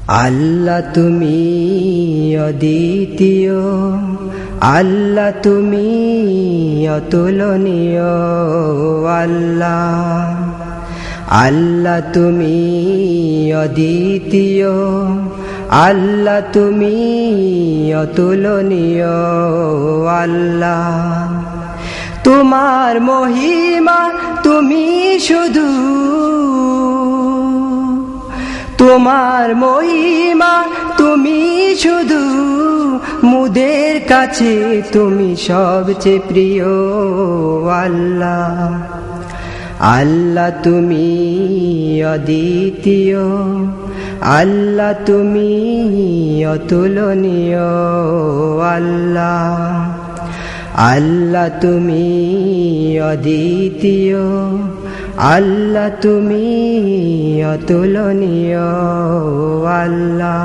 আল্লাহ তুমি অদ্বিতীয়, আল্লাহ তুমি অতুলনীয়, আল্লাহ আল্লাহ তুমি অদ্বিতীয়, আল্লাহ তুমি অতুলনীয়, আল্লাহ তোমার মহিমা তুমি শুধু, তোমার মহিমা তুমি শুধু, মুদের কাছে তুমি সবচেয়ে প্রিয়, আল্লাহ আল্লাহ তুমি অদ্বিতীয়, আল্লাহ তুমি অতুলনীয়, আল্লাহ আল্লাহ তুমি অদ্বিতীয়, আল্লাহ তুমি অতুলনীয়, আল্লাহ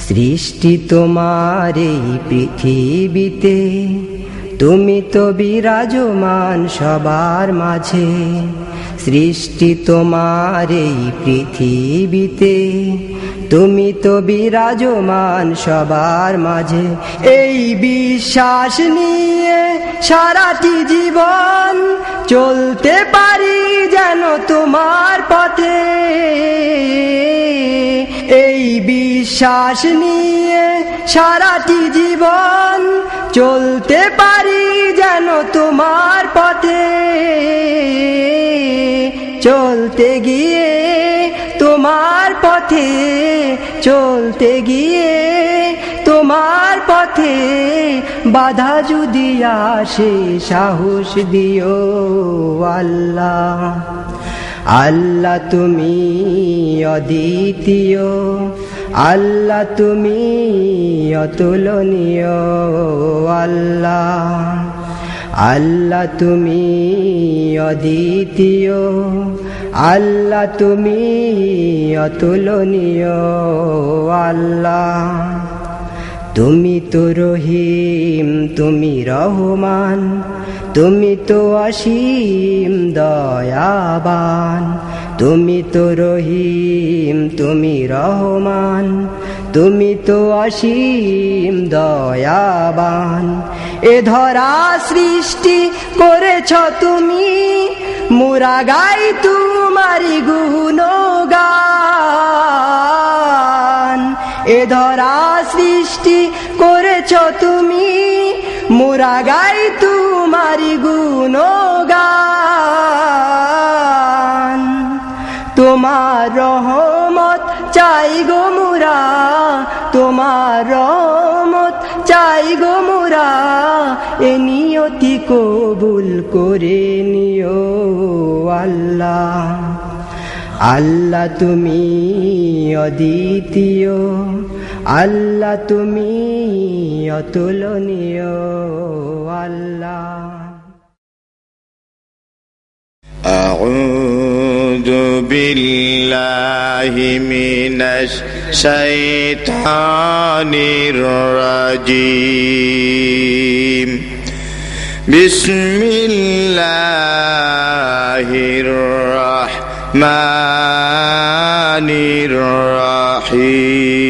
সৃষ্টি তোমার এই পৃথিবীতে, তুমি তো বিরাজমান সবার মাঝে, সৃষ্টি তোমার এই পৃথিবীতে, তুমি তো বিরাজমান সবার মাঝে। এই বিশ্বাস নিয়ে সারাটি জীবন চলতে পারি যেন তোমার পথে, এই বিশ্বাস নিয়ে সারাটি জীবন চলতে পারি যেন তোমার পথে, চলতে গিয়ে তোমার পথে, চলতে গিয়ে তোমার পথে বাধা যদি আসে সাহস দিও, আল্লাহ আল্লাহ তুমি অদ্বিতীয়, আল্লাহ তুমি অতুলনীয়, আল্লাহ আল্লাহ তুমি অদ্বিতীয়, আল্লাহ তুমি অতুলনীয়, আল্লাহ তুমি তো রহিম তুমি রহমান, তুমি তো অসীম দয়াবান, তুমি তো রহিম তুমি রহমান, তুমি তো অসীম দয়াবান। এ ধরা সৃষ্টি করেছ তুমি, মোরা গাই তোমারি গুণগান। এ ধরা সৃষ্টি করেছ তুমি, মোরা গাই তোমারি গুণগান। তোমার রহমত চাই গো মোরা, তোমার রহমত চাই গো মোরা, এ নিয়তি কবুল করে নিও, আল্লাহ আল্লাহ তুমি অদ্বিতীয়, আল্লাহ তুমি অতুলনীয়, আল্লাহ আউযু বিল্লাহি মিনাশ শাইতানির রাজীম। বিসমিল্লাহির রাহমানির রাহিম।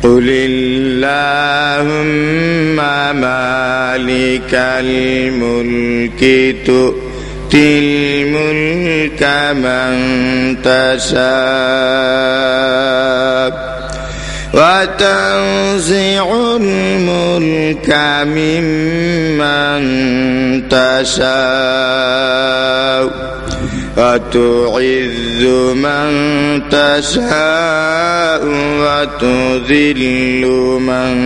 কুলিল্লাহুম্মা মালিকাল মুলকি তু'তিল মুলকা মান তাশা' ওয়া তানজি'ুল মুলকা মিম্মান তাশা' ওয়া তু'ইজ্জু মান তাশা' ওয়া তুযিল্লু মান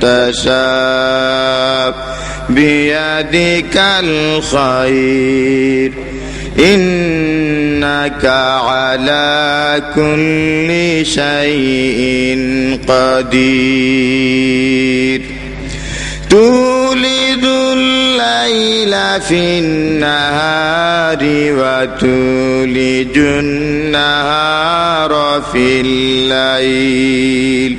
তাশা' বিয়াদিকাল খায়র ইন্নাকা আলা কুল্লি শাইইন কাদির। তুলিদুল লাইলা ফিন নাহারি ওয়া তুলিজুন নাহারা ফিল লাইল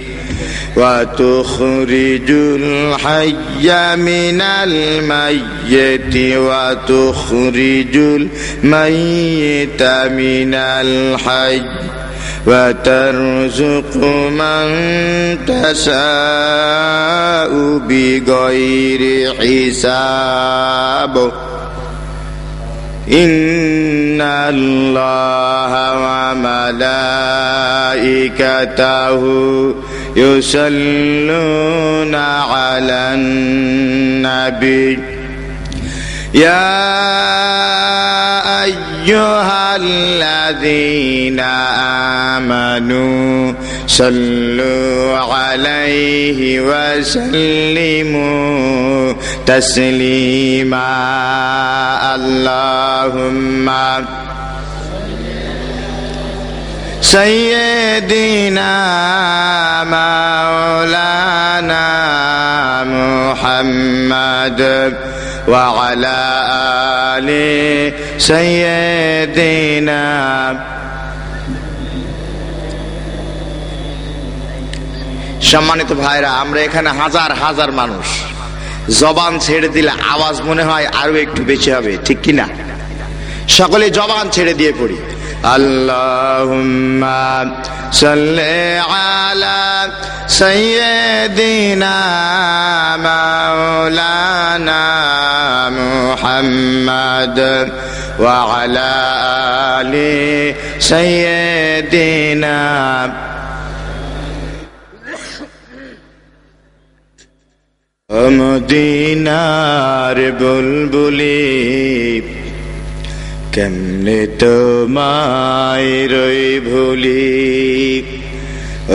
وتخرج الحي من الميت وتخرج الميت من الحي وترزق من تشاء بغير حساب إن الله وملائكته يصلون على النبي يا أيها الذين آمنوا صلوا عليه وسلموا تسليما اللهم سيدنا مولانا محمد وعلى آل سيدنا সম্মানিত ভাইরা, আমরা এখানে হাজার হাজার মানুষ, জবান ছেড়ে দিলে আওয়াজ মনে হয় আরো একটু বেশি হবে, ঠিক কিনা? সকলে জবান ছেড়ে দিয়ে পড়ি আল্লাহুম্মা সাল্লি আলা সাইয়্যিদিনা মাওলানা মুহাম্মদ ওয়া আলা আলি সাইয়্যিদিনা মদিনার বুলবুলি কেমনে তোমায় রই ভুলি,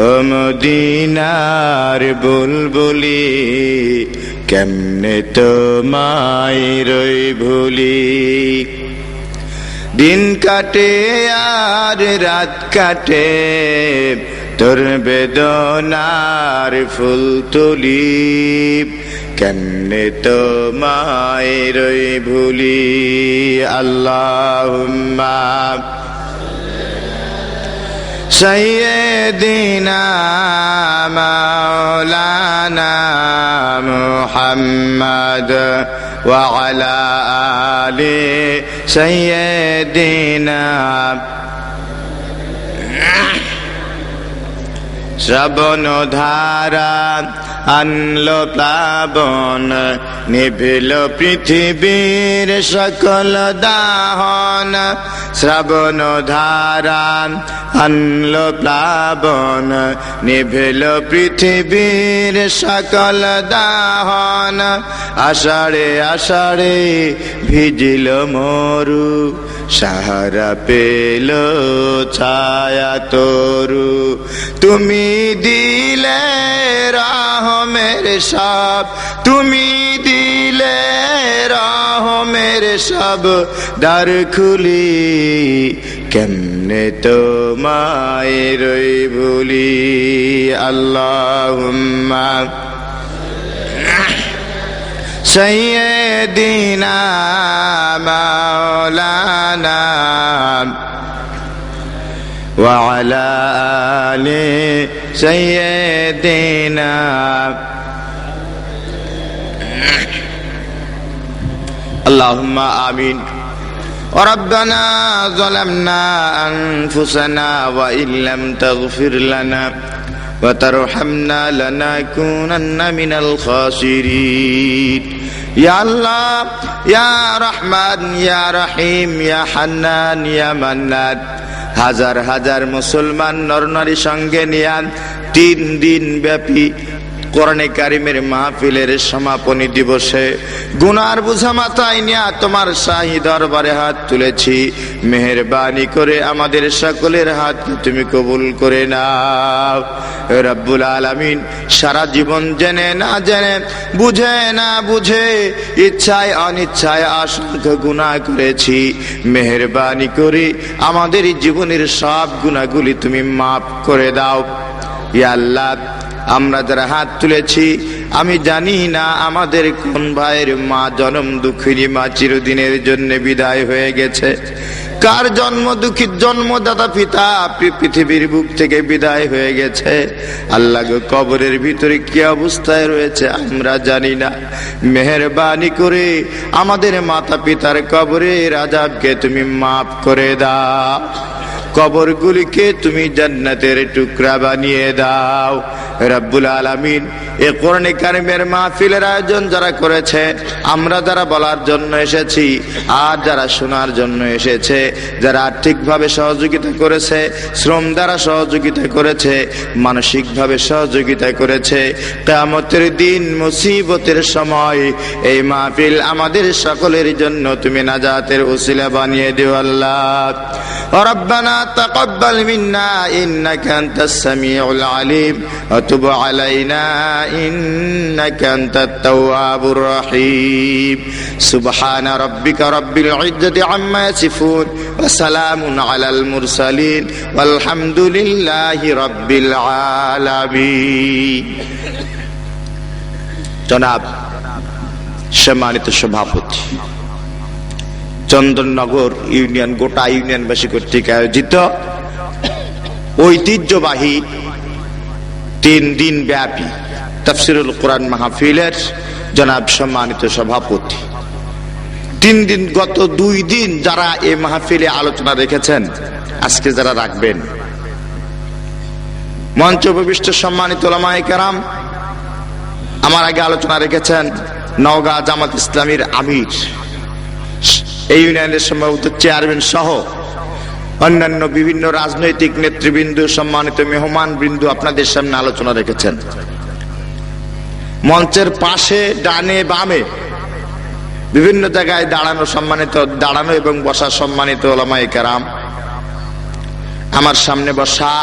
ও মদিনার বুলবুলি কেমনে তোমায় রই ভুলি। দিন কাটে আর রাত কাটে তোর বেদনার ফুল তুলি, কেমনে তোমায় রই ভুলি। আল্লাহুম্মা সাইয়্যিদিনা মাওলানা মুহাম্মদ ওয়া আলা আলি সাইয়্যিদিনা। শ্রাবণ ধারা আনলো প্লাবন, নিভিল পৃথিবীর সকল দাহন। শ্রাবণ ধারা আনলো প্লাবন, নিভিল পৃথিবীর সকল দাহন। আষাঢ়ে আষাঢ়ে ভিজিল মরু, সাহারা পেল ছায়া তরু। তুমি দিলে রহমের সব, তুমি দিলে রহমের সব দ্বার খুলি, কেমনে তোমায় রই ভুলি। আল্লাহুম্মা সাইয়্যিদিনা মাওলানা ওয়া আলা আলি সাইয়্যিদিনা। আল্লাহুম্মা আমিন। ربنا ظلمنا أنفسنا وإن لم تغفر لنا وترحمنا لنكونن من الخاسرين। يا الله يا رحمن يا رحيم يا حنان يا منان। হাজার হাজার মুসলমান নরনারী সঙ্গে নিয়ে 3 দিন ব্যাপী কোরআনে কারিমের মাহফিলের সমাপনী দিবসে গুনার বোঝা মাথায় নিয়ে তোমার শাহী দরবারে হাত তুলেছি। মেহেরবানি করে আমাদের সকলের হাতকে তুমি কবুল করে নাও রব্বুল আলামিন। সারা জীবন জেনে না জেনে, বুঝে না বুঝে, ইচ্ছায় অনিচ্ছায় অসংখ্য গুনাহ করেছি। মেহেরবানি করে আমাদের জীবনের সব গুনাহগুলি তুমি মাফ করে দাও। ইয়া আল্লাহ, আমরা যারা হাত তুলেছি, আমি জানি না আমাদের কোন ভাইয়ের মা জনম দুঃখিনী মা চিরদিনের জন্য বিদায় হয়ে গেছে। কার জন্ম দুঃখী জন্মদাতা পিতা পৃথিবীর বুক থেকে বিদায় হয়ে গেছে, আল্লাহ গো কবরের ভিতরে কি অবস্থায় রয়েছে আমরা জানি না। মেহেরবানি করে আমাদের মাতা পিতার কবরের আযাবকে তুমি মাফ করে দাও, কবরগুলিকে তুমি জান্নাতের টুকরা বানিয়ে দাও। রব্বুল আলামিন এই কোরআনে কারিমের মাহফিলের আয়োজন যারা করেছে, আমরা যারা বলার জন্য এসেছি আর যারা শোনার জন্য এসেছে, যারা আর্থিকভাবে সহযোগিতা করেছে, শ্রম দ্বারা সহযোগিতা করেছে, মানসিকভাবে সহযোগিতা করেছে, কিয়ামতের দিন মুসিবতের সময় এই মাহফিল আমাদের সকলের জন্য তুমি নাজাতের ওসিলা বানিয়ে দিও আল্লাহ। রব্বানা তাকাব্বাল মিন্না ইন্নাকা আনতাস সামিউল আলিম ওয়া তুব আলাইনা ইন্নাকা আনতাত তাওয়াবুর রহিম। সুবহানা রাব্বিকা রাব্বিল ইজ্জাতি আম্মা ইয়াসিফুন ওয়া সালামুন আলাল মুরসালিন ওয়ালহামদুলিল্লাহি রাব্বিল আলামিন। জনাব সম্মানিত সভাপতি, চন্দননগর ইউনিয়ন গোটা ইউনিয়নবাসী কর্তৃক আয়োজিত ঐতিহ্যবাহী 3 দিন ব্যাপী তাফসীরুল কোরআন মাহফিলের জনাব সম্মানিত সভাপতি, 3 দিন গত 2 দিন যারা এই মাহফিলে আলোচনা রেখেছেন, আজকে যারা রাখবেন, মঞ্চ উপবিষ্ট সম্মানিত উলামায়ে কেরাম, আমার আগে আলোচনা রেখেছেন নওগাঁ জামাত ইসলামীর আমির, এই ইউনিয়নের সম্ভবত চেয়ারম্যান সহ অন্যান্য বিভিন্ন রাজনৈতিক নেতৃবৃন্দ, সম্মানিত মেহমান বৃন্দ আপনাদের সামনে আলোচনা রেখেছেন। মঞ্চের পাশে ডানে বামে বিভিন্ন জায়গায় দাঁড়ানো এবং বসা সম্মানিত উলামায়ে কেরাম, আমার সামনে বসা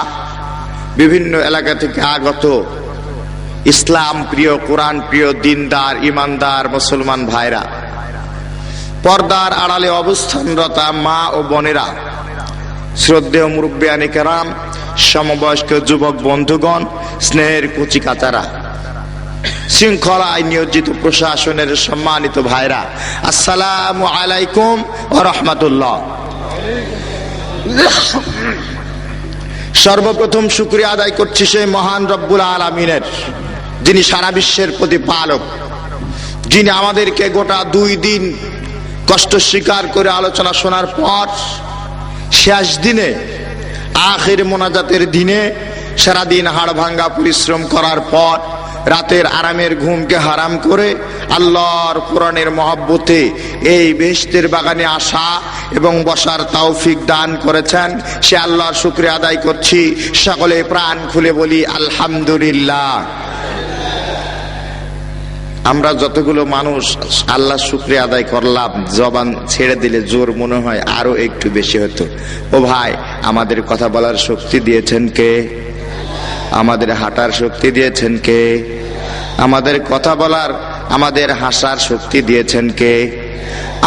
বিভিন্ন এলাকা থেকে আগত ইসলাম প্রিয়, কোরআন প্রিয়, দিনদার, ইমানদার মুসলমান ভাইরা, পর্দার আড়ালে অবস্থানরতা মা ও বোনেরা, শ্রদ্ধেয় মুরব্বিয়ানে কেরাম, সমবয়স্ক যুবক বন্ধুগণ, স্নেহের কচি কাচারা, শৃঙ্খলায় নিয়োজিত প্রশাসনের সম্মানিত ভাইরা, আসসালামু আলাইকুম ওয়া রাহমাতুল্লাহ। সর্বপ্রথম শুকরিয়া আদায় করছি সেই মহান রব্বুল আলামিনের, যিনি সারা বিশ্বের প্রতিপালক, যিনি আমাদেরকে গোটা 2 দিন কষ্ট স্বীকার করে আলোচনা শোনার পর শেষ দিনে, আখির মোনাজাতের দিনে, সারাদিন হাড় ভাঙ্গা পরিশ্রম করার পর রাতের আরামের ঘুমকে হারাম করে আল্লাহর কোরআনের মহব্বতে এই বেহেশতের বাগানে আসা এবং বসার তৌফিক দান করেছেন, সে আল্লাহর শুকরিয়া আদায় করছি। সকলে প্রাণ খুলে বলি আলহামদুলিল্লাহ। আমরা যতগুলো মানুষ আল্লাহ শুকরিয়া আদায় করলাম, জবান ছেড়ে দিলে জোর মনে হয় আরো একটু বেশি হতো। ও ভাই, আমাদের কথা বলার শক্তি দিয়েছেন কে? আমাদের হাঁটার শক্তি দিয়েছেন কে? আমাদের কথা বলার, আমাদের হাসার শক্তি দিয়েছেন কে?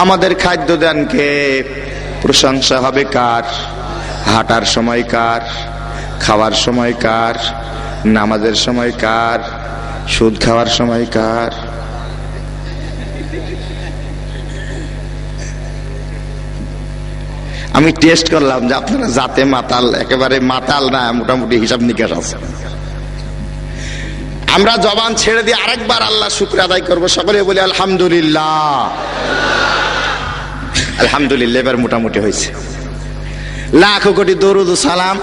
আমাদের খাদ্য দেন কে? প্রশংসা হবে কার? হাঁটার সময় কার? খাওয়ার সময় কার? নামাজের সময় কার? সুদ খাওয়ার সময় কার? আমি টেস্ট করলাম যে আপনারা জাতে মাতাল, একেবারে মাতাল না, মোটামুটি হিসাব নিকাশ আছে। আমরা জবান ছেড়ে দিয়ে আরেকবার আল্লাহ শুকর আদায় করবো, সকলে বলি আলহামদুলিল্লাহ। আলহামদুলিল্লাহ, এবার মোটামুটি হয়েছে। লাখো কোটি দরুদ ও সালাম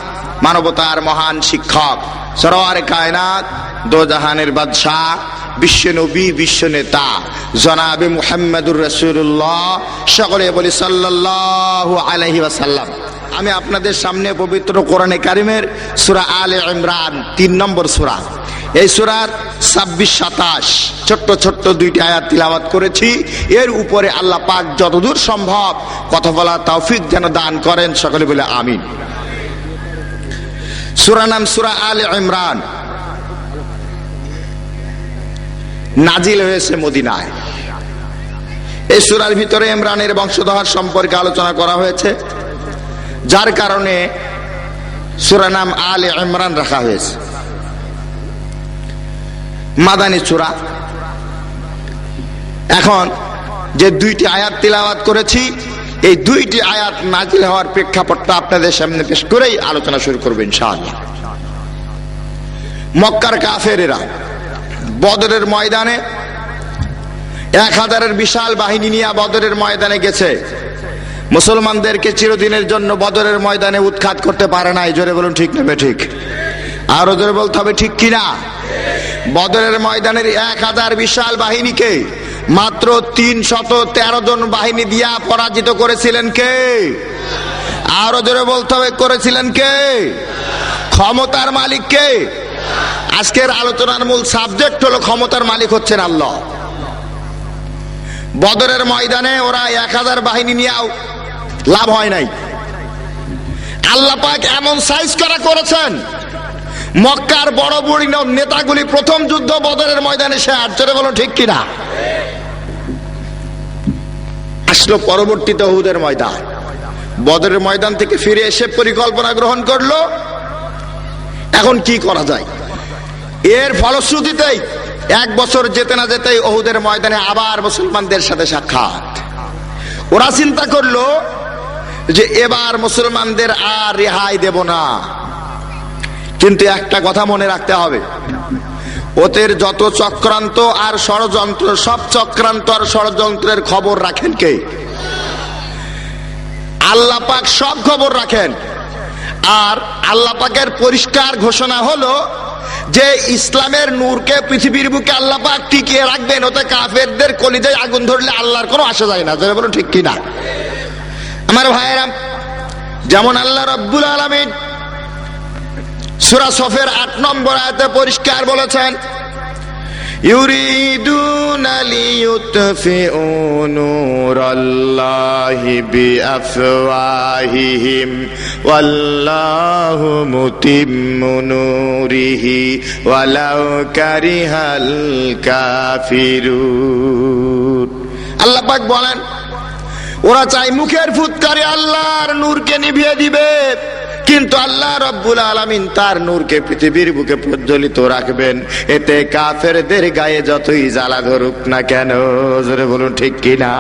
মানবতার মহান শিক্ষক, সরওয়ারে কায়নাত, দোজাহানের বাদশাহ, বিশ্ব নবী, বিশ্ব নেতা জনাবে মুহাম্মদুর রাসূলুল্লাহ, সকলে বলি সাল্লাল্লাহু আলাইহি ওয়াসাল্লাম। আমি আপনাদের সামনে পবিত্র কোরআনে কারিমের সূরা আলে ইমরান 3 নম্বর সূরা, এই সূরার 26-27 ছোট্ট ছোট্ট 2টি আয়াত তিলাওয়াত করেছি। এর উপরে আল্লাহ পাক যতদূর সম্ভব কথা বলার তৌফিক যেন দান করেন, সকলে বলে আমিন। সূরা নাম সূরা আলে ইমরান, নাজিল হয়েছে মদিনায়। এই সূরার ভিতরে ইমরানের বংশধর সম্পর্কে আলোচনা করা হয়েছে, যার কারণে সূরা নাম আলে ইমরান রাখা হয়েছে। মাদানী সূরা। এখন যে 2টি আয়াত তিলাওয়াত করেছি, এই দুইটি আয়াত নাজিল হওয়ার প্রেক্ষাপটটা আপনাদের সামনে পেশ করেই আলোচনা শুরু করব ইনশাআল্লাহ। মক্কার কাফেরেরা বদরের ময়দানে 1000-এর বিশাল বাহিনী নিয়ে বদরের ময়দানে গেছে, মুসলমানদেরকে চিরদিনের জন্য বদরের ময়দানে উৎখাত করতে পারে নাই। জোরে বলুন ঠিক নেবে ঠিক, আরো জোরে বলতে হবে ঠিক কিনা। বদরের ময়দানের 1000 বিশাল বাহিনীকে মাত্র 313 জন বাহিনী দিয়া পরাজিত করেছিলেন কে? আরো জোরে বলতে হবে করেছিলেন কে? ক্ষমতার মালিক কে? আজকের আলোচনার মূল সাবজেক্ট হলো ক্ষমতার মালিক হচ্ছেন আল্লাহ। বদরের ময়দানে ওরা 1000 বাহিনী নিয়েও লাভ হয় নাই। আল্লাহ পাক এমন সাইজ করা করেছেন, মক্কার বড় বড় নেতাগুলি প্রথম যুদ্ধ বদরের ময়দানে শেষ। জোরে বলো ঠিক কিনা। আসলো পরবর্তীতে উহুদের ময়দান। বদরের ময়দান থেকে ফিরে এসে পরিকল্পনা গ্রহণ করলো এখন কি করা যায়। এর ফলশ্রুতিতেই 1 বছর যেতে না যেতেই উহুদের ময়দানে আবার মুসলমানদের সাথে সাক্ষাৎ। ওরা চিন্তা করলো যে এবার মুসলমানদের আর রেহাই দেব না। কিন্তু একটা কথা মনে রাখতে হবে, ওদের যত চক্রান্ত আর ষড়যন্ত্র, সব চক্রান্ত আর ষড়যন্ত্রের খবর রাখেন কে? আল্লাহ পাক সব খবর রাখেন। আর আল্লাহ পাকের পরিষ্কার ঘোষণা হলো যে ইসলামের নূরকে পৃথিবীর বুকে আল্লাহ পাক টিকিয়ে রাখবেন। ওতে কাফেরদের কলিজায় আগুন ধরলে আল্লাহর কোনো আসা যায় না। যারা বলো ঠিক কিনা। আমার ভাইয়েরা, যেমন আল্লাহ রাব্বুল আলামিন সূরা সফের 8 নম্বর আয়াতে পরিষ্কার বলেছেন, ইউরিদুনা লিইউতফিউ নূরাল্লাহি বিআফওয়াহিহিম ওয়াল্লাহু মুতিম্মু নূরিহি ওয়ালাউ কারিহাল কাফিরুন। আল্লাহ পাক বলেন, ওরা চাই মুখের ফুৎকারে আল্লাহর নূরকে নিভিয়ে দিবে, কিন্তু আল্লাহ রাব্বুল আলামিন তার নূরকে পৃথিবীর বুকে প্রজ্বলিত রাখবেন। এতে কাফেরদের গায়ে যতই জ্বালা ধরুক না কেন। জোরে বলুন ঠিক কিনা।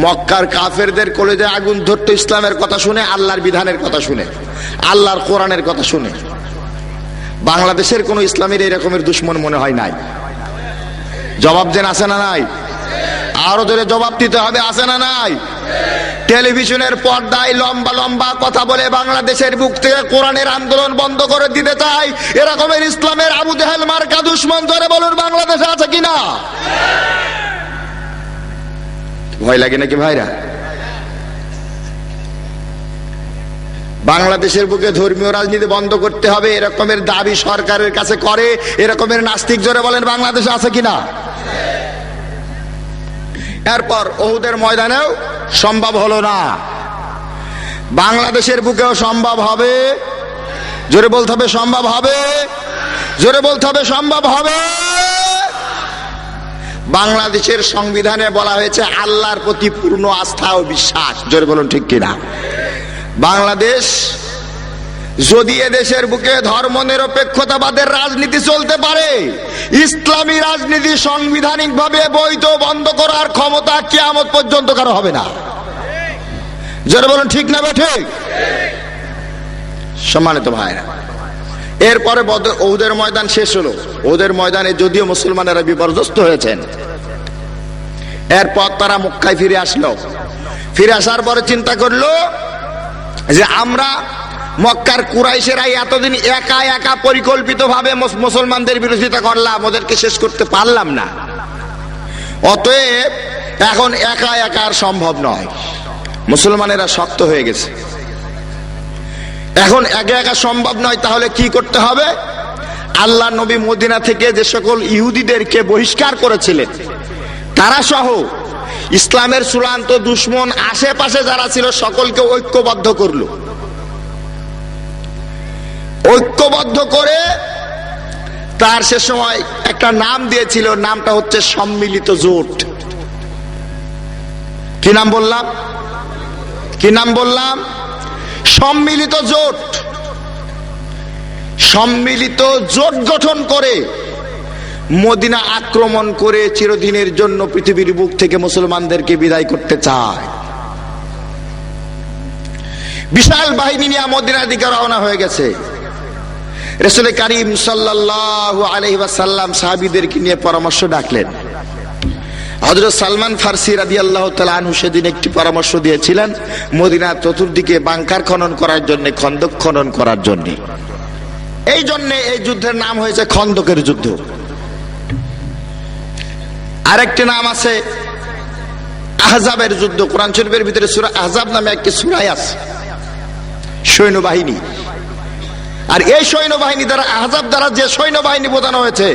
মক্কার কাফেরদের কলেজে আগুন ধরতো ইসলামের কথা শুনে, আল্লাহর বিধানের কথা শুনে, আল্লাহর কোরআনের কথা শুনে। বাংলাদেশের কোন ইসলামের এই রকমের দুশ্মন মনে হয় নাই। জবাব দেন আছে না নাই? আরো জোরে জবাব দিতে হবে, আছে না নাই? টেলিভিশনের পর্দায় লম্বা লম্বা কথা বলে বাংলাদেশের বুক থেকে কোরআনের আন্দোলন বন্ধ করে দিতে চাই এরকমের ইসলামের আবু জেহেল মার্কা দুশমন। ধরে বলুন বাংলাদেশে আছে কিনা? ভয় লাগে নাকি ভাইরা? বাংলাদেশের বুকে ধর্মীয় রাজনীতি বন্ধ করতে হবে এরকমের দাবি সরকারের কাছে করে এরকমের নাস্তিক। জোরে বলেন বাংলাদেশে আছে কিনা? এরপর উহুদের ময়দানেও সম্ভব হলো না, বাংলাদেশের বুকেও সম্ভব হবে। জোরে বলতে হবে সম্ভব হবে, জোরে বলতে হবে সম্ভব হবে। বাংলাদেশের সংবিধানে বলা হয়েছে আল্লাহর প্রতি পূর্ণ আস্থা ও বিশ্বাস। জোরে বলুন ঠিক কিনা। বাংলাদেশ যদি এদেশের বুকে ধর্ম নিরপেক্ষতাবাদের রাজনীতি চলতে পারে, ইসলামী রাজনীতি সাংবিধানিক ভাবে বৈধ বন্ধ করার ক্ষমতা কিয়ামত পর্যন্ত কারো হবে না। যারা বলেন ঠিক না ঠিক? সম্মানিত ভাইরা, এরপরে উহুদের ময়দান শেষ হলো। উহুদের ময়দানে যদিও মুসলমানেরা বিপর্যস্ত হয়েছেন, এরপর তারা মক্কায় ফিরে আসলো। ফিরে আসার পরে চিন্তা করলো যে আমরা মক্কার কুরাইশেরাই এতদিন একা একা পরিকল্পিত ভাবে মুসলমানদের বিরোধিতা করলাম, ওদেরকে শেষ করতে পারলাম না। অতএব এখন একা একা আর সম্ভব নয়, মুসলমানেরা শক্ত হয়ে গেছে, এখন একা একা সম্ভব নয়। তাহলে কি করতে হবে? আল্লাহ নবী মদিনা থেকে যে সকল ইহুদিদেরকে বহিষ্কার করেছিলেন তারা সহ ইসলামের চূড়ান্ত দুশমন আশেপাশে যারা ছিল সকলকে ঐক্যবদ্ধ করলো। ঐক্যবদ্ধ করে তার সে সময় একটা নাম দিয়েছিল, নামটা হচ্ছে সম্মিলিত জোট। কি নাম বললাম? কি নাম বললাম? সম্মিলিত জোট। সম্মিলিত জোট গঠন করে মদিনা আক্রমণ করে চিরদিনের জন্য পৃথিবীর বুক থেকে মুসলমানদেরকে বিদায় করতে চায়। বিশাল বাহিনী নিয়ে মদিনার দিকে রওনা হয়ে গেছে। রাসূল করিম সাল্লাল্লাহু আলাইহি ওয়াসাল্লাম সাহাবীদেরকে নিয়ে পরামর্শ ডাকলেন। হযরত সালমান ফারসি রাদিয়াল্লাহু তাআলা আনহু সেদিন একটি পরামর্শ দিয়েছিলেন মদিনার চতুর্দিকে বাংকার খনন করার জন্য, খন্দক খনন করার জন্য। এই জন্য এই যুদ্ধের নাম হয়েছে খন্দকের যুদ্ধ। আরেকটি নাম আছে আহজাবের যুদ্ধ। কোরআন শরীফের ভিতরে সূরা আহজাব নামে একটি সূরা আছে, সৈন্যবাহিনী। আর এই সৈন্যবাহিনী দ্বারা, আহজাব দ্বারা যে সৈন্যবাহিনী বোঝানো হয়েছে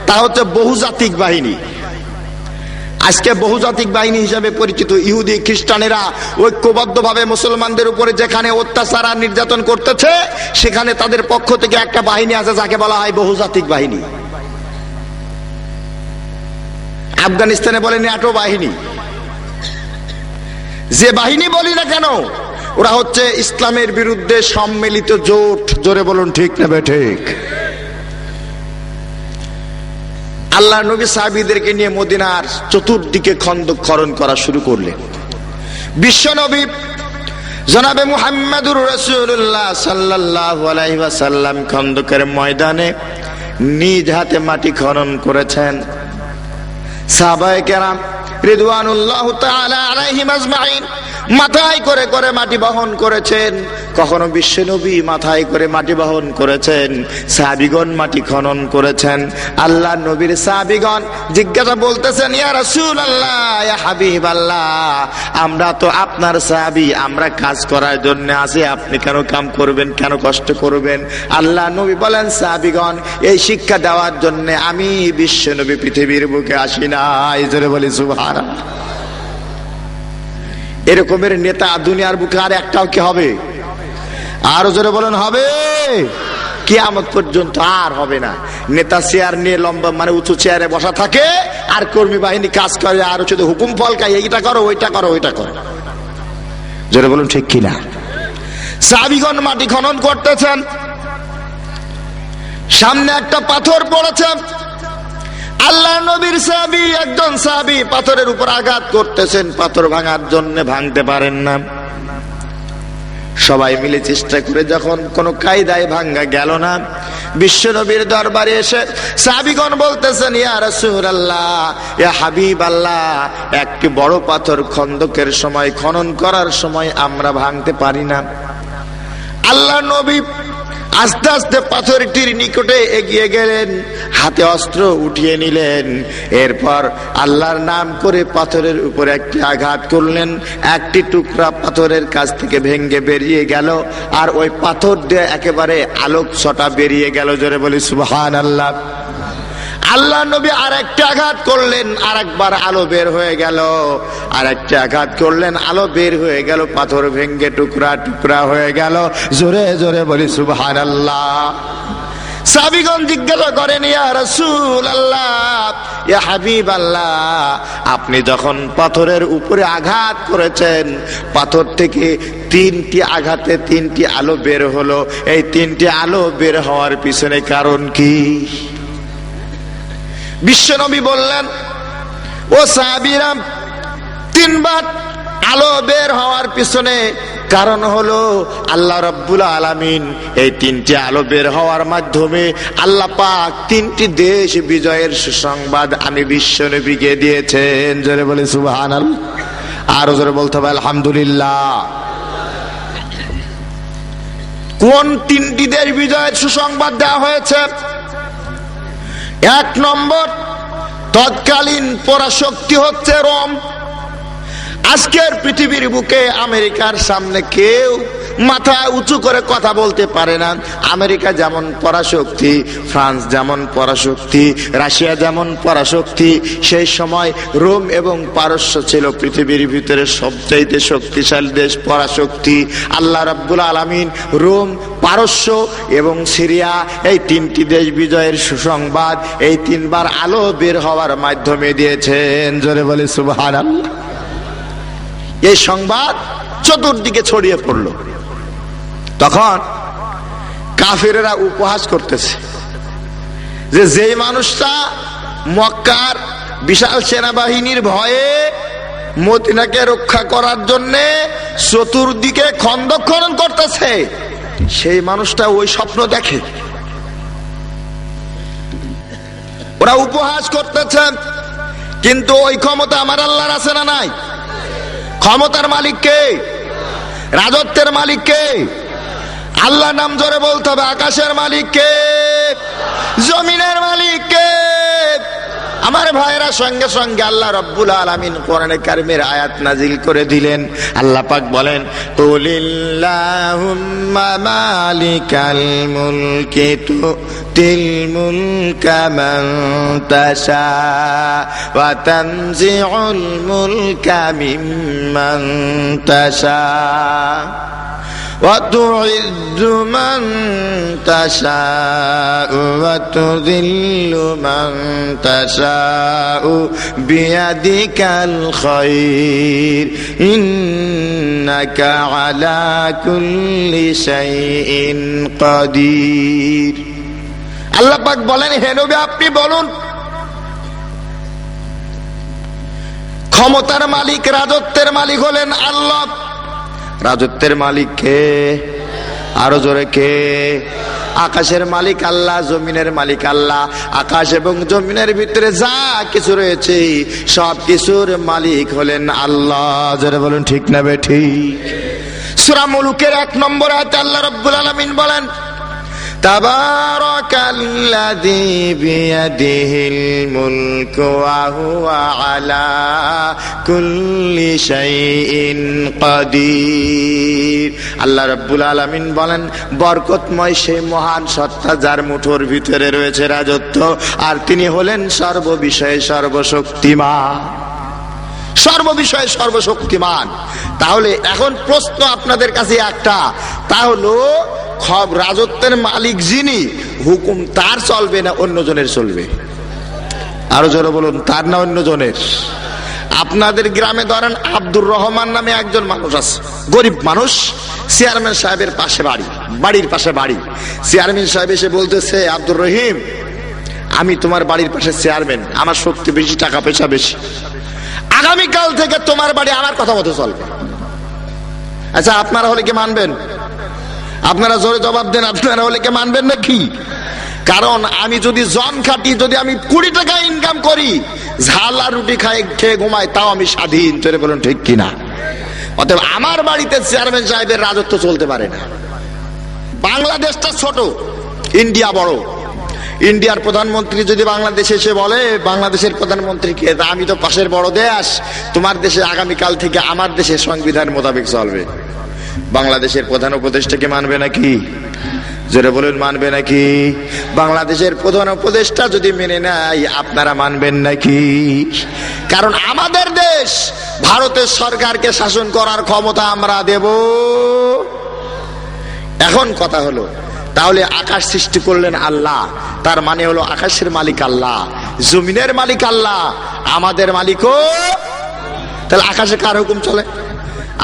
তা হচ্ছে বহুজাতিক বাহিনী। আজকে বহুজাতিক বাহিনী হিসেবে পরিচিত ইহুদি খ্রিস্টানেরা ঐক্যবদ্ধভাবে মুসলমানদের উপরে যেখানে অত্যাচার আর নির্যাতন করতেছে, সেখানে তাদের পক্ষ থেকে একটা বাহিনী আছে যাকে বলা হয় বহুজাতিক বাহিনী। আফগানিস্তানে বলে ন্যাটো বাহিনী। যে বাহিনী বলি না কেন, ওরা হচ্ছে ইসলামের বিরুদ্ধে সম্মিলিত জোট। জোরে বলুন ঠিক না বেঠিক? আল্লাহ নবী সাহাবীদেরকে নিয়ে মদিনার চতুর্দিকে খন্দক খনন করা শুরু করলেন। বিশ্ব নবী জনাবে মুহাম্মদুর রাসূলুল্লাহ সাল্লাল্লাহু আলাইহি ওয়াসাল্লাম খন্দকের ময়দানে নিজ হাতে মাটি খনন করেছেন। সাহাবায়ে কেরাম রিদওয়ানুল্লাহু তাআলা আলাইহিম আজমাইন মাথায় করে করে মাটি বহন করেছেন। কখনো বিশ্বনবী মাথায় করে মাটি বহন করেছেন, সাহাবীগণ মাটি খনন করেছেন। আল্লাহ নবীর সাহাবীগণ জিজ্ঞাসা বলতেছেন, ইয়া রাসূলুল্লাহ, ইয়া হাবিবাল্লাহ, আমরা তো আপনার সাহাবী, আমরা কাজ করার জন্য আছি, আপনি কেন কাম করবেন, কেন কষ্ট করবেন? আল্লাহ নবী বলেন, সাহাবীগণ, এই শিক্ষা দেওয়ার জন্য আমি বিশ্বনবী পৃথিবীর বুকে আসি নাই। জোরে বলি সুবহানাল্লাহ। এরকমের নেতা দুনিয়ার বুকে আর একটাও কি হবে? আরো জোরে বলেন হবে? কিয়ামত পর্যন্ত আর হবে না। নেতা চেয়ার নিয়ে লম্বা মানে উঁচু চেয়ারে বসা থাকে, আর কর্মী বাহিনী কাজ করে, আর শুধু হুকুম ফলকায়, এইটা করো, ওইটা করো, ওইটা করো। জোরে বলুন ঠিক কিনা? সাহাবীগণ মাটি খনন করতেছেন, সামনে একটা পাথর পড়েছে। আল্লাহ নবীর সাহাবী, একজন সাহাবী পাথরের উপর আঘাত করতেছেন, পাথর ভাঙার জন্য ভাঙতে পারেন না। সবাই মিলে চেষ্টা করে যখন কোনো কায়দায় ভাঙা গেল না, বিশ্ব নবীর দরবারে এসে সাহাবীগণ বলতেছেন, ইয়া রাসূলুল্লাহ, ইয়া হাবিবাল্লাহ, একটি বড় পাথর খন্দকের সময়, খনন করার সময় আমরা ভাঙতে পারি না। আল্লাহ নবী আস্তে আস্তে পাথরটির নিকটে এগিয়ে গেলেন, হাতে অস্ত্র উঠিয়ে নিলেন, এরপর আল্লাহর নাম করে পাথরের উপর একটি আঘাত করলেন। একটি টুকরা পাথরের কাছ থেকে ভেঙে বেরিয়ে গেল, আর ওই পাথর দিয়ে একেবারে আলোক ছটা বেরিয়ে গেল। জোরে বলি সুবহানাল্লাহ। আল্লাহ নবী আরেকটা আঘাত করলেন, আরেকবার আলো বের হয়ে গেল, আরেকটা আঘাত করলেন, আলো বের হয়ে গেল, পাথর ভেঙে টুকরা টুকরা হয়ে গেল। জোরে জোরে বলি সুবহানাল্লাহ। সাহাবীগণ জিজ্ঞাসা করেন, ইয়া রাসূলুল্লাহ, ইয়া হাবিবাল্লাহ, আপনি যখন পাথরের উপরে আঘাত করেছেন, পাথর থেকে তিনটি আঘাতে তিনটি আলো বের হলো, এই তিনটি আলো বের হওয়ার পিছনে কারণ কি? বিশ্বনবী বললেন, ও সাহাবীরা, তিনবার আলো বের হওয়ার পিছনে কারণ হলো আল্লাহ রাব্বুল আলামিন এই তিনটি আলো বের হওয়ার মাধ্যমে আল্লাহ পাক তিনটি দেশ বিজয়ের সুসংবাদ আমি বিশ্বনবীকে দিয়েছেন। জোরে বলে সুবহানাল্লাহ। আরো জোরে বলতে হবে আলহামদুলিল্লাহ। কোন তিনটি দেশ বিজয়ের সুসংবাদ দেওয়া হয়েছে? এক নম্বর, তৎকালীন পরাশক্তি হচ্ছে রোম। আজকের পৃথিবীর বুকে আমেরিকার সামনে কেউ মাথা উঁচু করে কথা বলতে পারে না। আমেরিকা যেমন পরাশক্তি, ফ্রান্স যেমন পরাশক্তি, রাশিয়া যেমন পরাশক্তি, সেই সময় রোম এবং পারস্য ছিল পৃথিবীর ভিতরে সবচাইতে শক্তিশালী দেশ, পরাশক্তি। আল্লাহ রাব্বুল আলামিন রোম, পারস্য এবং সিরিয়া এই তিনটি দেশ বিজয়ের সুসংবাদ এই তিনবার আলো বের হওয়ার মাধ্যমে দিয়েছেন। জোরে বলে সুবহানাল্লাহ। এই সংবাদ চতুর্দিকে ছড়িয়ে পড়ল। তখন কাফেরেরা উপহাস করতেছে যে যেই মানুষটা মক্কার বিশাল সেনাবাহিনীর ভয়ে মদিনাকে রক্ষা করার জন্য চতুর্দিকে খন্দক খনন করতেছে, সেই মানুষটা ওই স্বপ্ন দেখে। ওরা উপহাস করতেছে, কিন্তু ওই ক্ষমতা আমার আল্লাহর আছে না নাই? ক্ষমতার মালিক কে? রাজত্বের মালিক কে? আল্লাহ নাম জোরে বলতে হবে। আকাশের মালিক কে? জমিনের মালিক কে? আমার ভাইরা, সঙ্গে সঙ্গে আল্লাহ রাব্বুল আলামিন কোরআনে কারিমের আয়াত নাজিল করে দিলেন। আল্লাহ পাক বলেন, কুলিল্লাহুম্মা মালিকাল মুলকি তুতিল মুলকা মান তাশা ওয়া তানজিউল মুলকা মিম্মান তাশা وتعز من تشاء وتذل من تشاء بيدك الخير إنك على كل شيء قدير। আল্লাহ পাক বলেন, হে নবী আপনি বলুন, ক্ষমতার মালিক, রাজত্বের মালিক হলেন আল্লাহ। রাজত্বের মালিক কে? আরো জোরে কে? আকাশের মালিক আল্লাহ, জমিনের মালিক আল্লাহ। আকাশ এবং জমিনের ভিতরে যা কিছু রয়েছে সব কিছুর মালিক হলেন আল্লাহ। যারা বলেন ঠিক না বে ঠিক? সূরা মুলুকের 1 নম্বর আয়াতে আল্লাহ রাব্বুল আলামিন বলেন, তাবারাকাল্লাযী বিয়াদিহিল মুলকু ওয়া হুয়া আলা কুল্লি শাইইন কাদির। আল্লাহ রাব্বুল আলামিন বলেন, বরকতময় সেই মহান সত্তা যার মুঠোর ভিতরে রয়েছে রাজত্ব, আর তিনি হলেন সর্ববিষয়ে সর্বশক্তিমান। সর্ববিষয়ে সর্বশক্তিমান। তাহলে এখন প্রশ্ন আপনাদের কাছে একটা, তা হলো রাজত্বের মালিক যিনি, হুকুম তার চলবে না অন্যজনের চলবে? আরো জোরে বলুন, তার না অন্যজনের? আপনাদের গ্রামে ধরেন আব্দুর রহমান নামে একজন মানুষ আছে, গরিব মানুষ, চেয়ারম্যান সাহেবের পাশে বাড়ি, বাড়ির পাশে বাড়ি। চেয়ারম্যান সাহেব এসে বলতেছে, আব্দুর রহিম আমি তোমার বাড়ির পাশে চেয়ারম্যান, আমার শক্তি বেশি, টাকা পয়সা বেশি, আগামীকাল থেকে তোমার বাড়ি আমার কথা মতো চলবে। আচ্ছা আপনারা হলে কি মানবেন? আপনারা জোরে জবাব দেন, আপনারা হলে কি মানবেন নাকি? কারণ আমি যদি জন খাটি, যদি আমি 20 টাকা ইনকাম করি, ঝাল আর রুটি খাই, খেয়ে ঘুমাই, তাও আমি স্বাধীন। তোরে বলুন ঠিক কিনা? অতএব আমার বাড়িতে চেয়ারম্যান সাহেবের রাজত্ব চলতে পারে না। বাংলাদেশটা ছোট, ইন্ডিয়া বড়। ইন্ডিয়ার প্রধানমন্ত্রী যদি বাংলাদেশে এসে বলে, বাংলাদেশের প্রধানমন্ত্রীকে, আমি তো পাশের বড় দেশ, তোমার দেশে আগামীকাল থেকে আমার দেশের সংবিধান মোতাবেক চলবে, বাংলাদেশের প্রধান উপদেষ্টাকে মানবে নাকি? যারা বলেন মানবে নাকি? বাংলাদেশের প্রধান উপদেষ্টা যদি মেনে নেয়, আপনারা মানবেন নাকি? কারণ আমাদের দেশ, ভারতের সরকারকে শাসন করার ক্ষমতা আমরা দেব। এখন কথা হলো, তাহলে আকাশ সৃষ্টি করলেন আল্লাহ, তার মানে হলো আকাশের মালিক আল্লাহ, জমিনের মালিক আল্লাহ, আমাদের মালিকও। তাহলে আকাশে কার হুকুম চলে?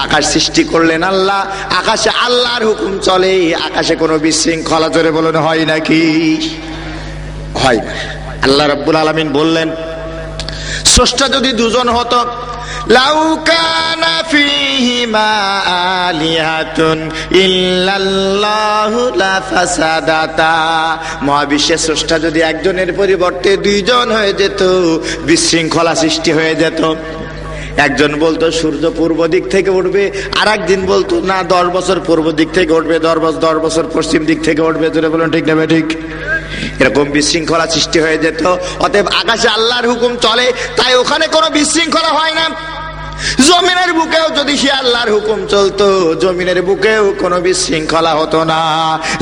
আকাশ সৃষ্টি করলেন আল্লাহ, আকাশে আল্লাহর হুকুম চলে। আকাশে কোনো বিশৃঙ্খলা, জোরে বলুন হয় নাকি? হয় না। আল্লাহ রাব্বুল আলামিন বললেন, স্রষ্টা যদি দুজন হতো, লাউ কানা ফীহিমা আলিহাতুন ইল্লাল্লাহু লাফাসাদাতা। মহাবিশ্বের স্রষ্টা যদি একজনের পরিবর্তে দুইজন হয়ে যেত, বিশৃঙ্খলা সৃষ্টি হয়ে যেত। একজন বলতো সূর্য পূর্ব দিক থেকে উঠবে, আর একদিন বলতো না 10 বছর পূর্ব দিক থেকে উঠবে, 10 বছর পশ্চিম দিক থেকে উঠবে। জোরে বলুন ঠিক না ঠিক? এরকম বিশৃঙ্খলা সৃষ্টি হয়ে যেত। অতএব আকাশে আল্লাহর হুকুম চলে, তাই ওখানে কোনো বিশৃঙ্খলা হয় না। জমিনের বুকেও যদি সে আল্লাহর হুকুম চলতো, জমিনের বুকেও কোনো বিশৃঙ্খলা হতো না।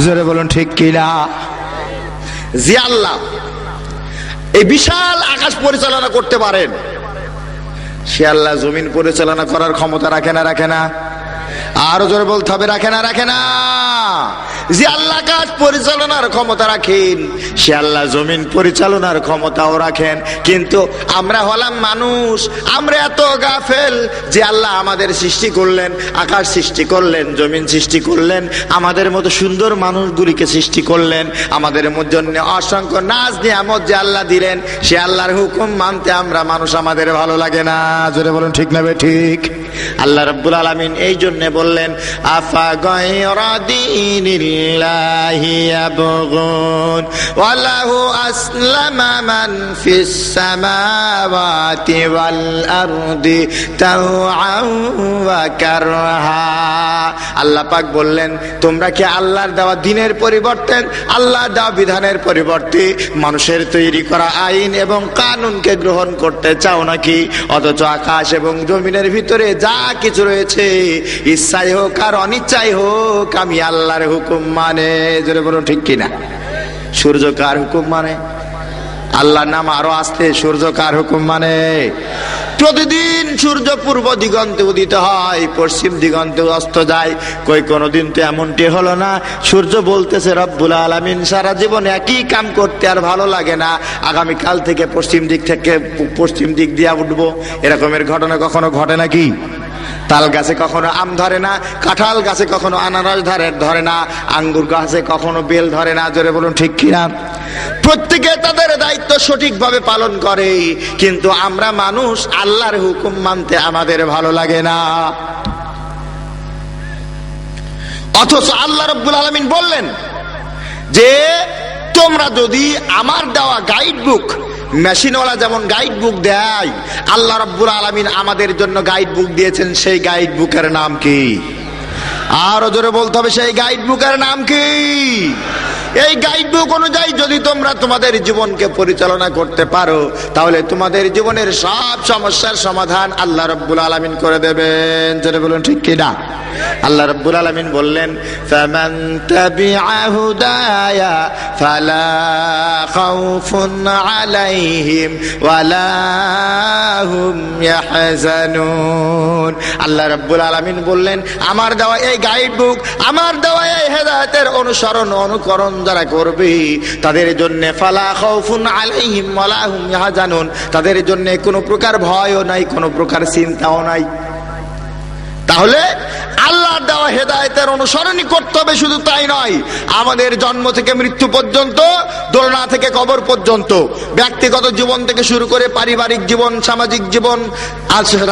জোরে বলুন ঠিক কিনা? যে আল্লাহ এই বিশাল আকাশ পরিচালনা করতে পারেন, সে আল্লাহ জমিন পরিচালনা করার ক্ষমতা রাখে না? রাখে না? আরো জোরে বলতে হবে, রাখে না? রাখে না? যে আল্লাহ আকাশ পরিচালনার ক্ষমতা রাখেন, সে আল্লাহ জমিন পরিচালনার ক্ষমতাও রাখেন। কিন্তু আমরা হলাম মানুষ, আমরা এত গাফেল যে আল্লাহ আমাদের সৃষ্টি করলেন, আকাশ সৃষ্টি করলেন, জমিন সৃষ্টি করলেন, আমাদের মতো সুন্দর মানুষগুলিকে সৃষ্টি করলেন, আমাদের জন্য অসংখ্য নাজ নিয়ামত যে আল্লাহ দিলেন, সে আল্লাহর হুকুম মানতে আমরা মানুষ আমাদের ভালো লাগে না। জোরে বলুন ঠিক না বে ঠিক? আল্লাহ রাব্বুল আলামিন এই জন্য বললেন, আফা গায়রা দীনিল্লাহি ইয়াবগুন ওয়া লাহু আসলামা মান ফিস সামাওয়াতি ওয়াল আরদি তাওআন ওয়া কারহা। আল্লাহ পাক বললেন, তোমরা কি আল্লাহর দেওয়া দ্বীনের পরিবর্তে, আল্লাহর দেওয়া বিধানের পরিবর্তে মানুষের তৈরি করা আইন এবং কানুনকে গ্রহণ করতে চাও নাকি? অথচ আকাশ এবং জমিনের ভিতরে যা কিছু রয়েছে, ইচ্ছাই হোক আর অনিচ্ছাই হোক, আমি আল্লাহর হুকুম মানে। জোরে বলুন ঠিক কিনা? সূর্য কার হুকুম মানে? আল্লাহর নাম আরো আসতে, সূর্য কার হুকুম মানে? প্রতিদিন সূর্য পূর্ব দিগন্তে উদিত হয়, পশ্চিম দিগন্তে অস্ত যায়। কোনোদিন তো এমনটি হলো না সূর্য বলতেছে রব্বুল আলামিন সারা জীবন একই কাম করতে আর ভালো লাগে না, আগামীকাল থেকে পশ্চিম দিক দিয়ে উঠবো। এরকমের ঘটনা কখনো ঘটে নাকি? তাল গাছে কখনো আম ধরে না, কাঁঠাল গাছে কখনো আনারস ধরে না, আঙ্গুর গাছে কখনো বেল ধরে না। জোরে বলুন ঠিক কিনা? প্রত্যেকে তাদের দায়িত্ব সঠিকভাবে পালন করে, কিন্তু আমরা মানুষ, আল্লাহর হুকুম মানতে আমাদের ভালো লাগে না। অথচ আল্লাহ রাব্বুল আলামিন বললেন যে তোমরা যদি আমার দেওয়া গাইড বুক, মেশিনওয়ালা যেমন গাইড বুক দেয়, আল্লাহ রাব্বুল আলামিন আমাদের জন্য গাইড বুক দিয়েছেন। সেই গাইড বুকের নাম কি? আরো জোরে বলতে হবে, সেই গাইড বুকের নাম কি? এই গাইড বুক অনুযায়ী যদি তোমরা তোমাদের জীবনকে পরিচালনা করতে পারো, তাহলে তোমাদের জীবনের সব সমস্যার সমাধান আল্লাহ রাব্বুল আলামিন করে দেবেন। জোরে বলুন ঠিক কিনা? আল্লাহ রাব্বুল আলামিন বললেন, ফামান তাবিআ হুদায়া ফালা খাউফুন আলাইহিম ওয়ালা হুম ইয়াহজানুন। আল্লাহ রাব্বুল আলামিন বললেন, আমার দেওয়া এই গাইড বুক, আমার দেওয়া এই হেদায়েতের অনুকরণ যারা করবে, তাদের জন্য ফালা খাউফুন আলাইহিম ওয়ালা হুম ইয়াহজানুন, তাদের জন্য কোনো প্রকার ভয়ও নাই, কোনো প্রকার চিন্তাও নাই। তাহলে আল্লাহর দেওয়া হেদায়েতের অনুসরণই করতে হবে। শুধু তাই নয়, আমাদের জন্ম থেকে মৃত্যু পর্যন্ত, দোলনা থেকে কবর পর্যন্ত, ব্যক্তিগত জীবন থেকে শুরু করে পারিবারিক জীবন, সামাজিক জীবন,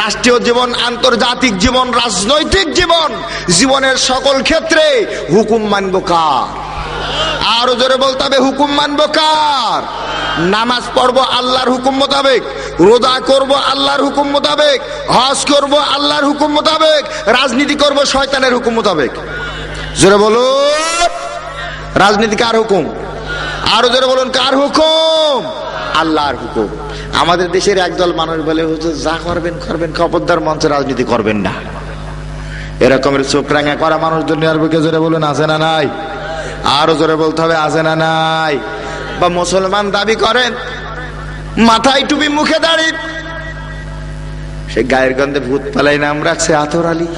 রাষ্ট্রীয় জীবন, আন্তর্জাতিক জীবন, রাজনৈতিক জীবন, জীবনের সকল ক্ষেত্রে হুকুম মানব কার? আরো জোরে বলতে হবে, হুকুম মানব কার? নামাজ পড়বো আল্লাহর হুকুম মোতাবেক, রোজা করব আল্লাহর হুকুম মোতাবেক, হজ করব আল্লাহর হুকুম মোতাবেক, রাজনীতি করব শয়তানের হুকুম মোতাবেক। জোরে বলুন, রাজনীতি কার হুকুম? আরো জোরে বলুন, কার হুকুম? আল্লাহর হুকুম। আমাদের দেশের একদল মানুষ বলে, হুজুর যা করবেন করবেন, খবরদার মঞ্চে রাজনীতি করবেন না। এরকমের চোখ রাঙা করা মানুষ দুনিয়ার বুকে জোরে বলুন আছে না নাই? আরো জোরে বলতে হবে, আছে না নাই? বা মুসলমান দাবি করেন, মাথায় টুপি, মুখে দাড়ি, সে গায়ের গন্ধে ভূত পালাই নাম রাখছে আতর আলী,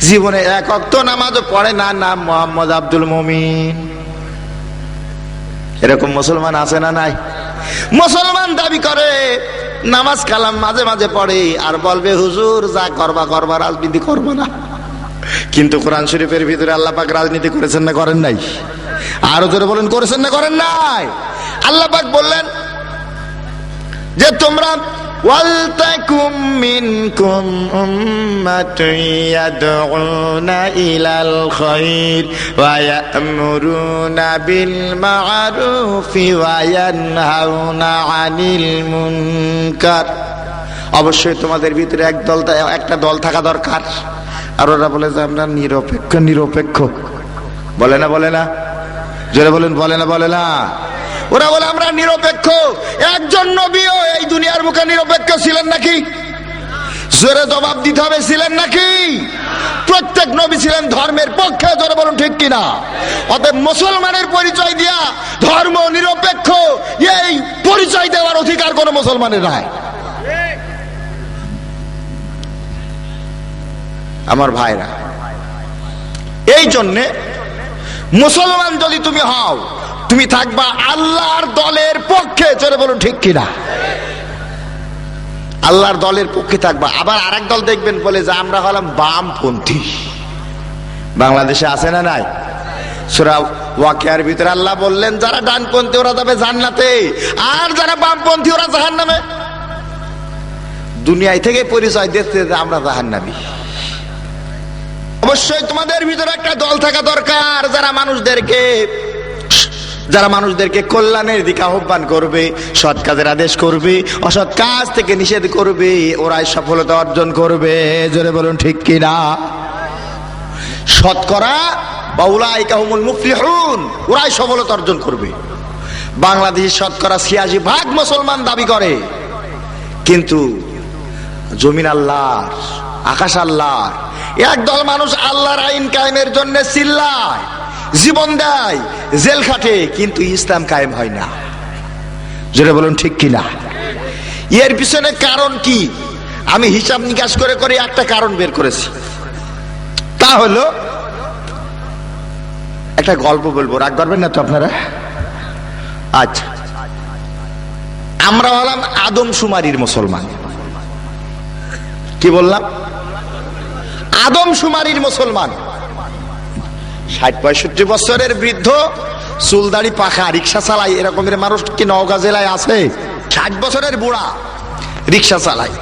জীবনে এক ওয়াক্ত নামাজও পড়ে না, নাম মোহাম্মদ আব্দুল মুমিন। এরকম মুসলমান আছে না নাই? মুসলমান দাবি করে, নামাজ কালাম মাঝে মাঝে পড়ে, আর বলবে হুজুর যা করবা করবা, রাজনীতি করবো না। কিন্তু কোরআন শরীফের ভিতরে আল্লাহ পাক রাজনীতি করেছেন না করেন নাই? আরো জোরে বলেন, করেছেন না করেন নাই? আল্লাহ পাক বললেন যে তোমরা ওয়ালতাকুম মিনকুম উম্মাতুন ইয়াদউনা ইলাল খায়র ওয়া ইয়া'মুরুনা বিল মা'রুফি ওয়া ইয়ানহাউনা আনিল মুনকার। অবশ্যই তোমাদের ভিতরে একটা দল থাকা দরকার। আর ওরা বলে যে আমরা নিরপেক্ষ। বলে না? জোরে বলেন, বলে না? ওরা বলে আমরা নিরপেক্ষ। একজন নবীও এই দুনিয়ার বুকে নিরপেক্ষ ছিলেন নাকি? জোরে জবাব দিতে হবে, ছিলেন নাকি? প্রত্যেক নবী ছিলেন ধর্মের পক্ষে। জোরে বলুন ঠিক কিনা? অতএব মুসলমানের পরিচয় দিয়া ধর্ম নিরপেক্ষ এই পরিচয় দেওয়ার অধিকার কোন মুসলমানের নাই। আমার ভাইরা, এই জন্যে মুসলমান যদি তুমি হও, তুমি থাকবা আল্লাহর দলের পক্ষে। চলে বলুন ঠিক কিনা? আল্লাহর দলের পক্ষে থাকবা। আবার আরেক দল দেখবেন বলে যে আমরা হলাম বামপন্থী। বাংলাদেশে আছে না নাই? সূরা ওয়াকিয়ার ভিতরে আল্লাহ বললেন যারা ডানপন্থী ওরা যাবে জান্নাতে, আর যারা বামপন্থী ওরা জাহান্নামে। দুনিয়ায় থেকে পরিচয় দিতে যে আমরা জাহান্নামী। অবশ্যই তোমাদের ভিতরে একটা দল থাকা দরকার যারা মানুষদেরকে কল্যাণের দিকে আহ্বান করবে, সৎ কাজের আদেশ করবে, অসৎ কাজ থেকে নিষেধ করবে, ওরাই সফলতা অর্জন করবে। জোরে বলুন ঠিক কিনা? শতকরা বাউলাইকা হুমুল মুফলিহুন, ওরাই সফলতা অর্জন করবে। বাংলাদেশের শতকরা ৮৬% মুসলমান দাবি করে, কিন্তু জমিন আল্লাহর, আকাশ আল্লাহর। একদল মানুষ আল্লাহর আইন কায়েমের জন্য চিল্লায়, জীবন দেয়, জেল খাটে, কিন্তু ইসলাম কায়েম হয় না। যেটা বলুন ঠিক কিনা? এর পিছনে কারণ কি? আমি হিসাব নিকাশ করে করে একটা কারণ বের করেছি। তা হলো, একটা গল্প বলবো, রাগ করবেন না তো আপনারা? আচ্ছা, আমরা হলাম আদমশুমারির মুসলমান। কি বললাম? আদমশুমারির মুসলমান। ৬০-৬৫ বছরের বৃদ্ধ, চুলদাড়ি পাখা, রিক্সা চালায়, এরকমের মানুষ কি নওগাঁ জেলায় আছে? ৬০ বছরের বুড়া রিক্সা চালায়।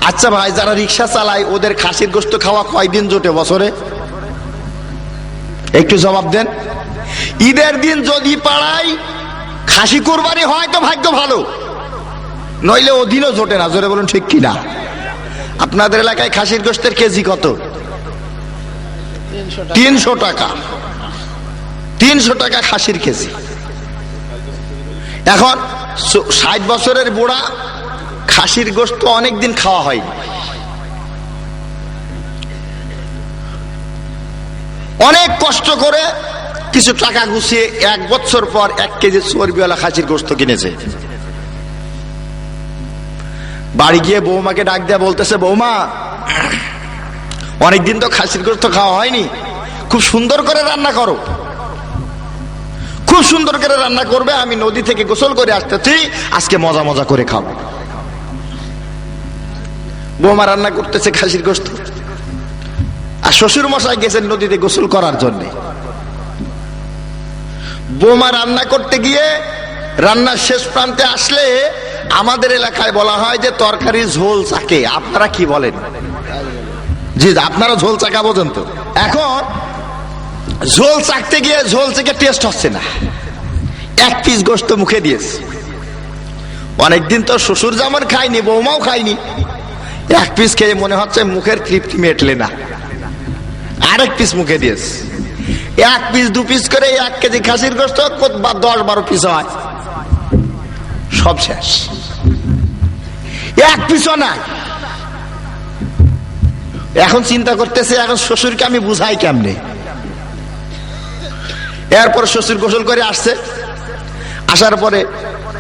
আচ্ছা ভাই, যারা রিক্সা চালায় ওদের খাসির গোশত খাওয়া কয়দিন জোটে বছরে? একটু জবাব দেন। ঈদের দিন যদি পাড়ায় খাসি কুরবানি হয় তো ভাগ্য ভালো, নইলে ওদিনও জোটে না। জোরে বলুন ঠিক কিনা? আপনাদের এলাকায় খাসির গোশতের কেজি কত? ৩০০ টাকা। ৩০০ টাকা খাসির কেজি। এখন ৬০ বছরের বুড়া, খাসির গোশত অনেকদিন খাওয়া হয়, অনেক কষ্ট করে কিছু টাকা গুছিয়ে ১ বছর পর ১ কেজি চর্বিওয়ালা খাসির গোশত কিনেছে। বাড়ি গিয়ে বৌমাকে ডাক দেয়া বলতেছে, বৌমা অনেকদিন তো খাসির গোশত খাওয়া হয়নি, খুব সুন্দর করে রান্না করো, খুব সুন্দর করে রান্না করবে, আমি নদী থেকে গোসল করে আসতেছি, আজকে মজা মজা করে খাবো। বৌমা রান্না করতেছে খাসির গোশত, আর শ্বশুর মশাই গেছেন নদীতে গোসল করার জন্য। বৌমা রান্না করতে গিয়ে রান্নার শেষ প্রান্তে আসলে আমাদের এলাকায় বলা হয় যে তরকারি ঝোল চাকে। আপনারা কি বলেন? জি, আপনারা ঝোল চাকা বোঝেন তো। এখন ঝোল চাকতে গিয়ে ঝোল থেকে টেস্ট হচ্ছে না, 1 পিস গোশত মুখে দিয়েছে। অনেকদিন তো শ্বশুর যেমন খায়নি, বৌমাও খায়নি। 1 পিস খেয়ে মনে হচ্ছে মুখের তৃপ্তি মেটলে না, আরেক পিস মুখে দিয়েছে। 1 পিস 2 পিস করে 1 কেজি খাসির গোশত 10-12 পিস হয়, সব শেষ, 1 পিসও নাই। এখন চিন্তা করতেছে, এখন শ্বশুরকে আমি বুঝাই কেমনে? এরপর শ্বশুর গোসল করে আসছে, আসার পরে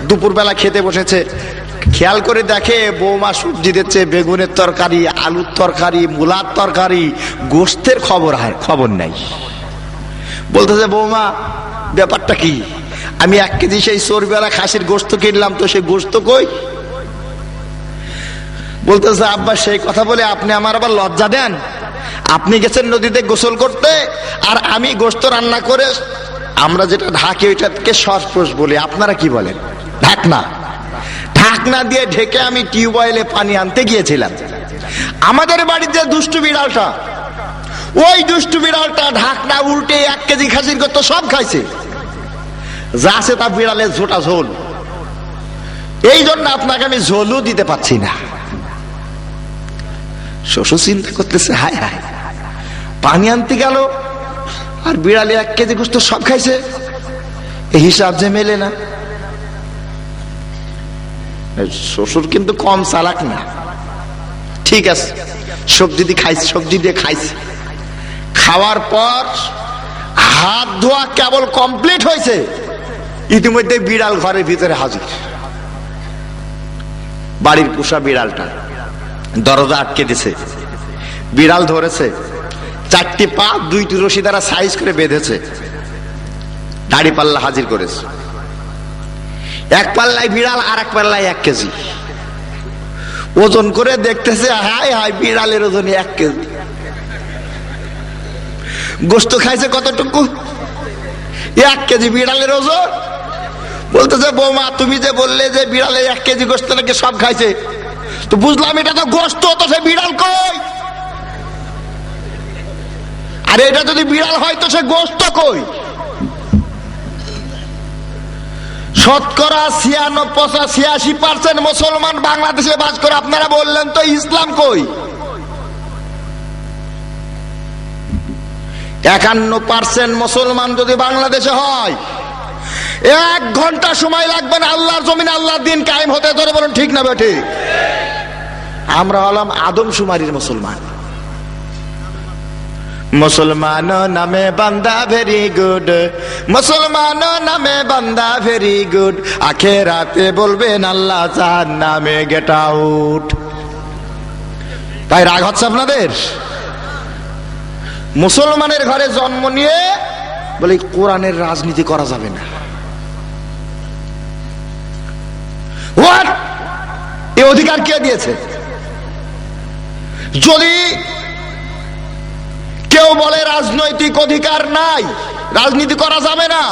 দুপুরবেলা খেতে বসেছে। খেয়াল করে দেখে বৌমা সবজি দিচ্ছে, বেগুনের তরকারি, আলুর তরকারি, মূলার তরকারি, গোশতের খবর নাই। বলতেছে, বৌমা ব্যাপারটা কি? আমি 1 কেজি সেই চর্বিওয়ালা খাসির গোশত কিনলাম, তো সেই গোশত কই? বলতেছে, আব্বা সেই কথা বলে আপনি আমার আবার লজ্জা দেন। আপনি গেছেন নদীতে গোসল করতে, আর আমি গোশত রান্না করে, আমরা যেটা ঢাকি ওইটাকে সরপোষ বলি, আপনারা কি বলেন? ঢাকনা। ঢাকনা দিয়ে ঢেকে আমি টিউবওয়েলে পানি আনতে গিয়েছিলাম। আমাদের বাড়ির যে দুষ্টু বিড়ালটা, ওই দুষ্টু বিড়ালটা ঢাকনা উল্টে 1 কেজি খাসির গোশত সব খাইছে, যা আছে তা বিড়ালের ঝোটা ঝোল। এই জন্য আপনাকে আমি ঝোলও দিতে পারছি না। শ্বশুর চিন্তা করতেছে, হায় হায়, পানি আনতে গেল আর বিড়ালে 1 কেজি গোশত সব খাইছে, এই হিসাব যে মেলে না। শ্বশুর কিন্তু কম চালাক না। ঠিক আছে, সবজি দিয়ে খাইছে, সবজি দিয়ে খাইছে। খাওয়ার পর হাত ধোয়া কেবল কমপ্লিট হয়েছে, ইতিমধ্যে বিড়াল ঘরের ভিতরে হাজির। বাড়ির পোষা বিড়ালটা দরজা আটকে দিছে, বিড়াল ধরেছে, 4টি পা 2টি রশি দ্বারা সাইজ করে বেঁধেছে। দাড়ি পাল্লা হাজির করেছে। এক পাল্লায় বিড়াল, আর এক পাল্লায় 1 কেজি। ওজন করে দেখতেছে, হায় হায়, বিড়ালের ওজন 1 কেজি। গোস্ত খাইছে কতটুকু? 1 কেজি বিড়ালের ওজন। বলতেছে, বৌমা তুমি যে বললে যে বিড়ালে 1 কেজি গোস্ত নাকি সব খাইছে, তো বুঝলাম এটা তো গোস্ত, তো সে বিড়াল কই? আর এটা যদি বিড়াল হয় তো সে গোস্ত কই? শতকরা 86% মুসলমান বাংলাদেশে বাস করে, আপনারা বললেন তো ইসলাম কই? 51% মুসলমান যদি বাংলাদেশে হয়, 1 ঘন্টা সময় লাগবে না আল্লাহর জমিনে আল্লাহর দিন কায়েম হতে। ধরে বলুন ঠিক না বেঠিক? আমরা হলাম আদমশুমারির মুসলমান। মুসলমান নামে বান্দা ভেরি গুড, মুসলমান নামে বান্দা ভেরি গুড, আখেরাতে বলবেন আল্লাহ জাহান্নামে গেট আউট। তাই রাগ হচ্ছে আপনাদের? মুসলমানের ঘরে জন্ম নিয়ে বলে কোরআনের রাজনীতি করা যাবে না। হোয়াট? এই অধিকার কে দিয়েছে? যদি কেউ বলে রাজনৈতিক অধিকার নাই, রাজনীতি করা যাবে না,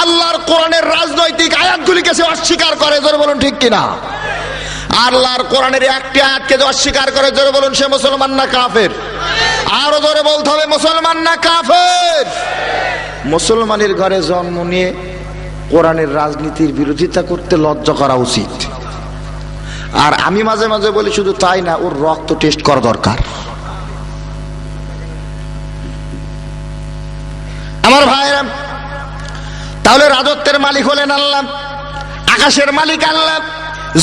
আল্লাহর কোরআনের রাজনৈতিক আয়াতগুলিকে সে অস্বীকার করে, জোরে বলুন ঠিক কিনা? আল্লাহর কোরআনের একটি আয়াতকে যে অস্বীকার করে, জোরে বলুন সে মুসলমান না কাফের? আরো জোরে বলতে হবে, মুসলমান না কাফের? মুসলমানের ঘরে জন্ম নিয়ে কোরআনের রাজনীতির বিরোধিতা করতে লজ্জা করা উচিত। আর আমি মাঝে মাঝে বলি, শুধু তাই না, ওর রক্ত টেস্ট করা দরকার। আমার ভাইরা, তাহলে রাজত্বের মালিক হলেন আল্লাহ, আকাশের মালিক আল্লাহ,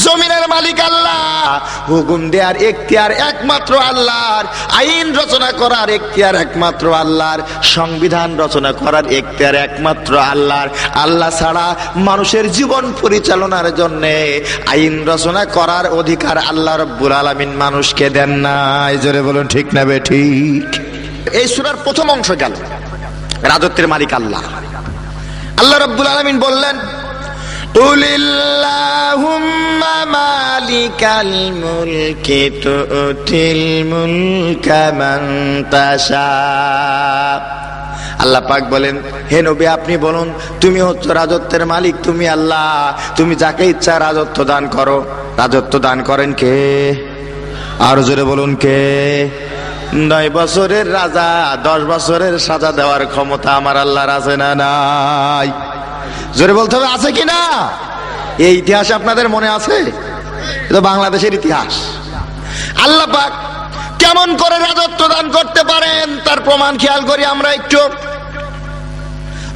জমিনের মালিক আল্লাহ, হুকুম দেওয়ার এখতিয়ার একমাত্র আল্লাহর, আইন রচনা করার এখতিয়ার একমাত্র আল্লাহর, সংবিধান রচনা করার এখতিয়ার একমাত্র আল্লাহর। আল্লাহ ছাড়া মানুষের জীবন পরিচালনার জন্য আইন রচনা করার অধিকার আল্লাহ রাব্বুল আলামিন মানুষকে দেন নাই। জোরে বলুন ঠিক না বেঠিক? এই সূরার প্রথম অংশ গেল রাজত্বের মালিক আল্লাহ। আল্লাহ রাব্বুল আলামিন বললেন, কুলিল্লাহুম্মা মালিকাল মুলকি তুতিল মুলকা মান তাশা। আল্লাহ পাক বলেন, হে নবী আপনি বলুন, তুমি হচ্ছে রাজত্বের মালিক, তুমি আল্লাহ, তুমি যাকে ইচ্ছা রাজত্ব দান করো। রাজত্ব দান করেন কে? আর জোরে বলুন কে? 9 বছরের রাজা 10 বছরের সাজা দেওয়ার ক্ষমতা আমার আল্লাহর আছে না নাই? জোরে বলতে হবে, আছে কিনা? এই ইতিহাস আপনাদের মনে আছে? এটা বাংলাদেশের ইতিহাস। আল্লাহ পাক কেমন করে রাজত্ব দান করতে পারেন তার প্রমাণ খেয়াল করি আমরা একটু।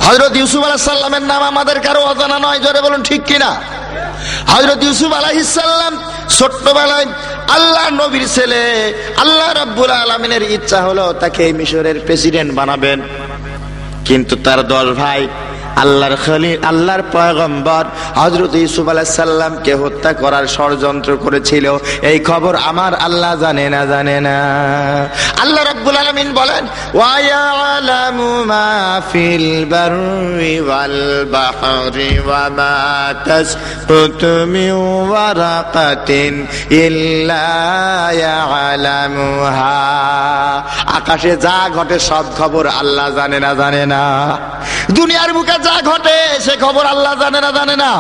হযরত ইউসুফ আলাইহিস সালামের নাম আমাদের কারো অজানা নয়, জোরে বলুন ঠিক কিনা? হযরত ইউসুফ আলাইহিস সালাম ছোট্টবেলায় আল্লাহ নবীর ছেলে, আল্লাহ রাব্বুল আলামিনের ইচ্ছা হলো তাকে মিশরের প্রেসিডেন্ট বানাবেন, কিন্তু তার 10 ভাই আল্লাহর খলিল, আল্লাহর পয়গম্বর হযরত ইউসুফ আলাইহিস সালামকে হত্যা করার ষড়যন্ত্র করেছিল। এই খবর আমার আল্লাহ জানে না, জানে না। আল্লাহ রাব্বুল আলামিন বলেন, ওয়া ইয়ালামু মা ফিল বাররি ওয়াল বাহরি ওয়া মা তাসকুতু মিন ওয়ারাকাতিন ইল্লা ইয়ালামুহা। আকাশে যা ঘটে সব খবর আল্লাহ জানে না, জানে না? দুনিয়ার বুকে যা ঘটে সে খবর আল্লাহ জানে না, জানে না?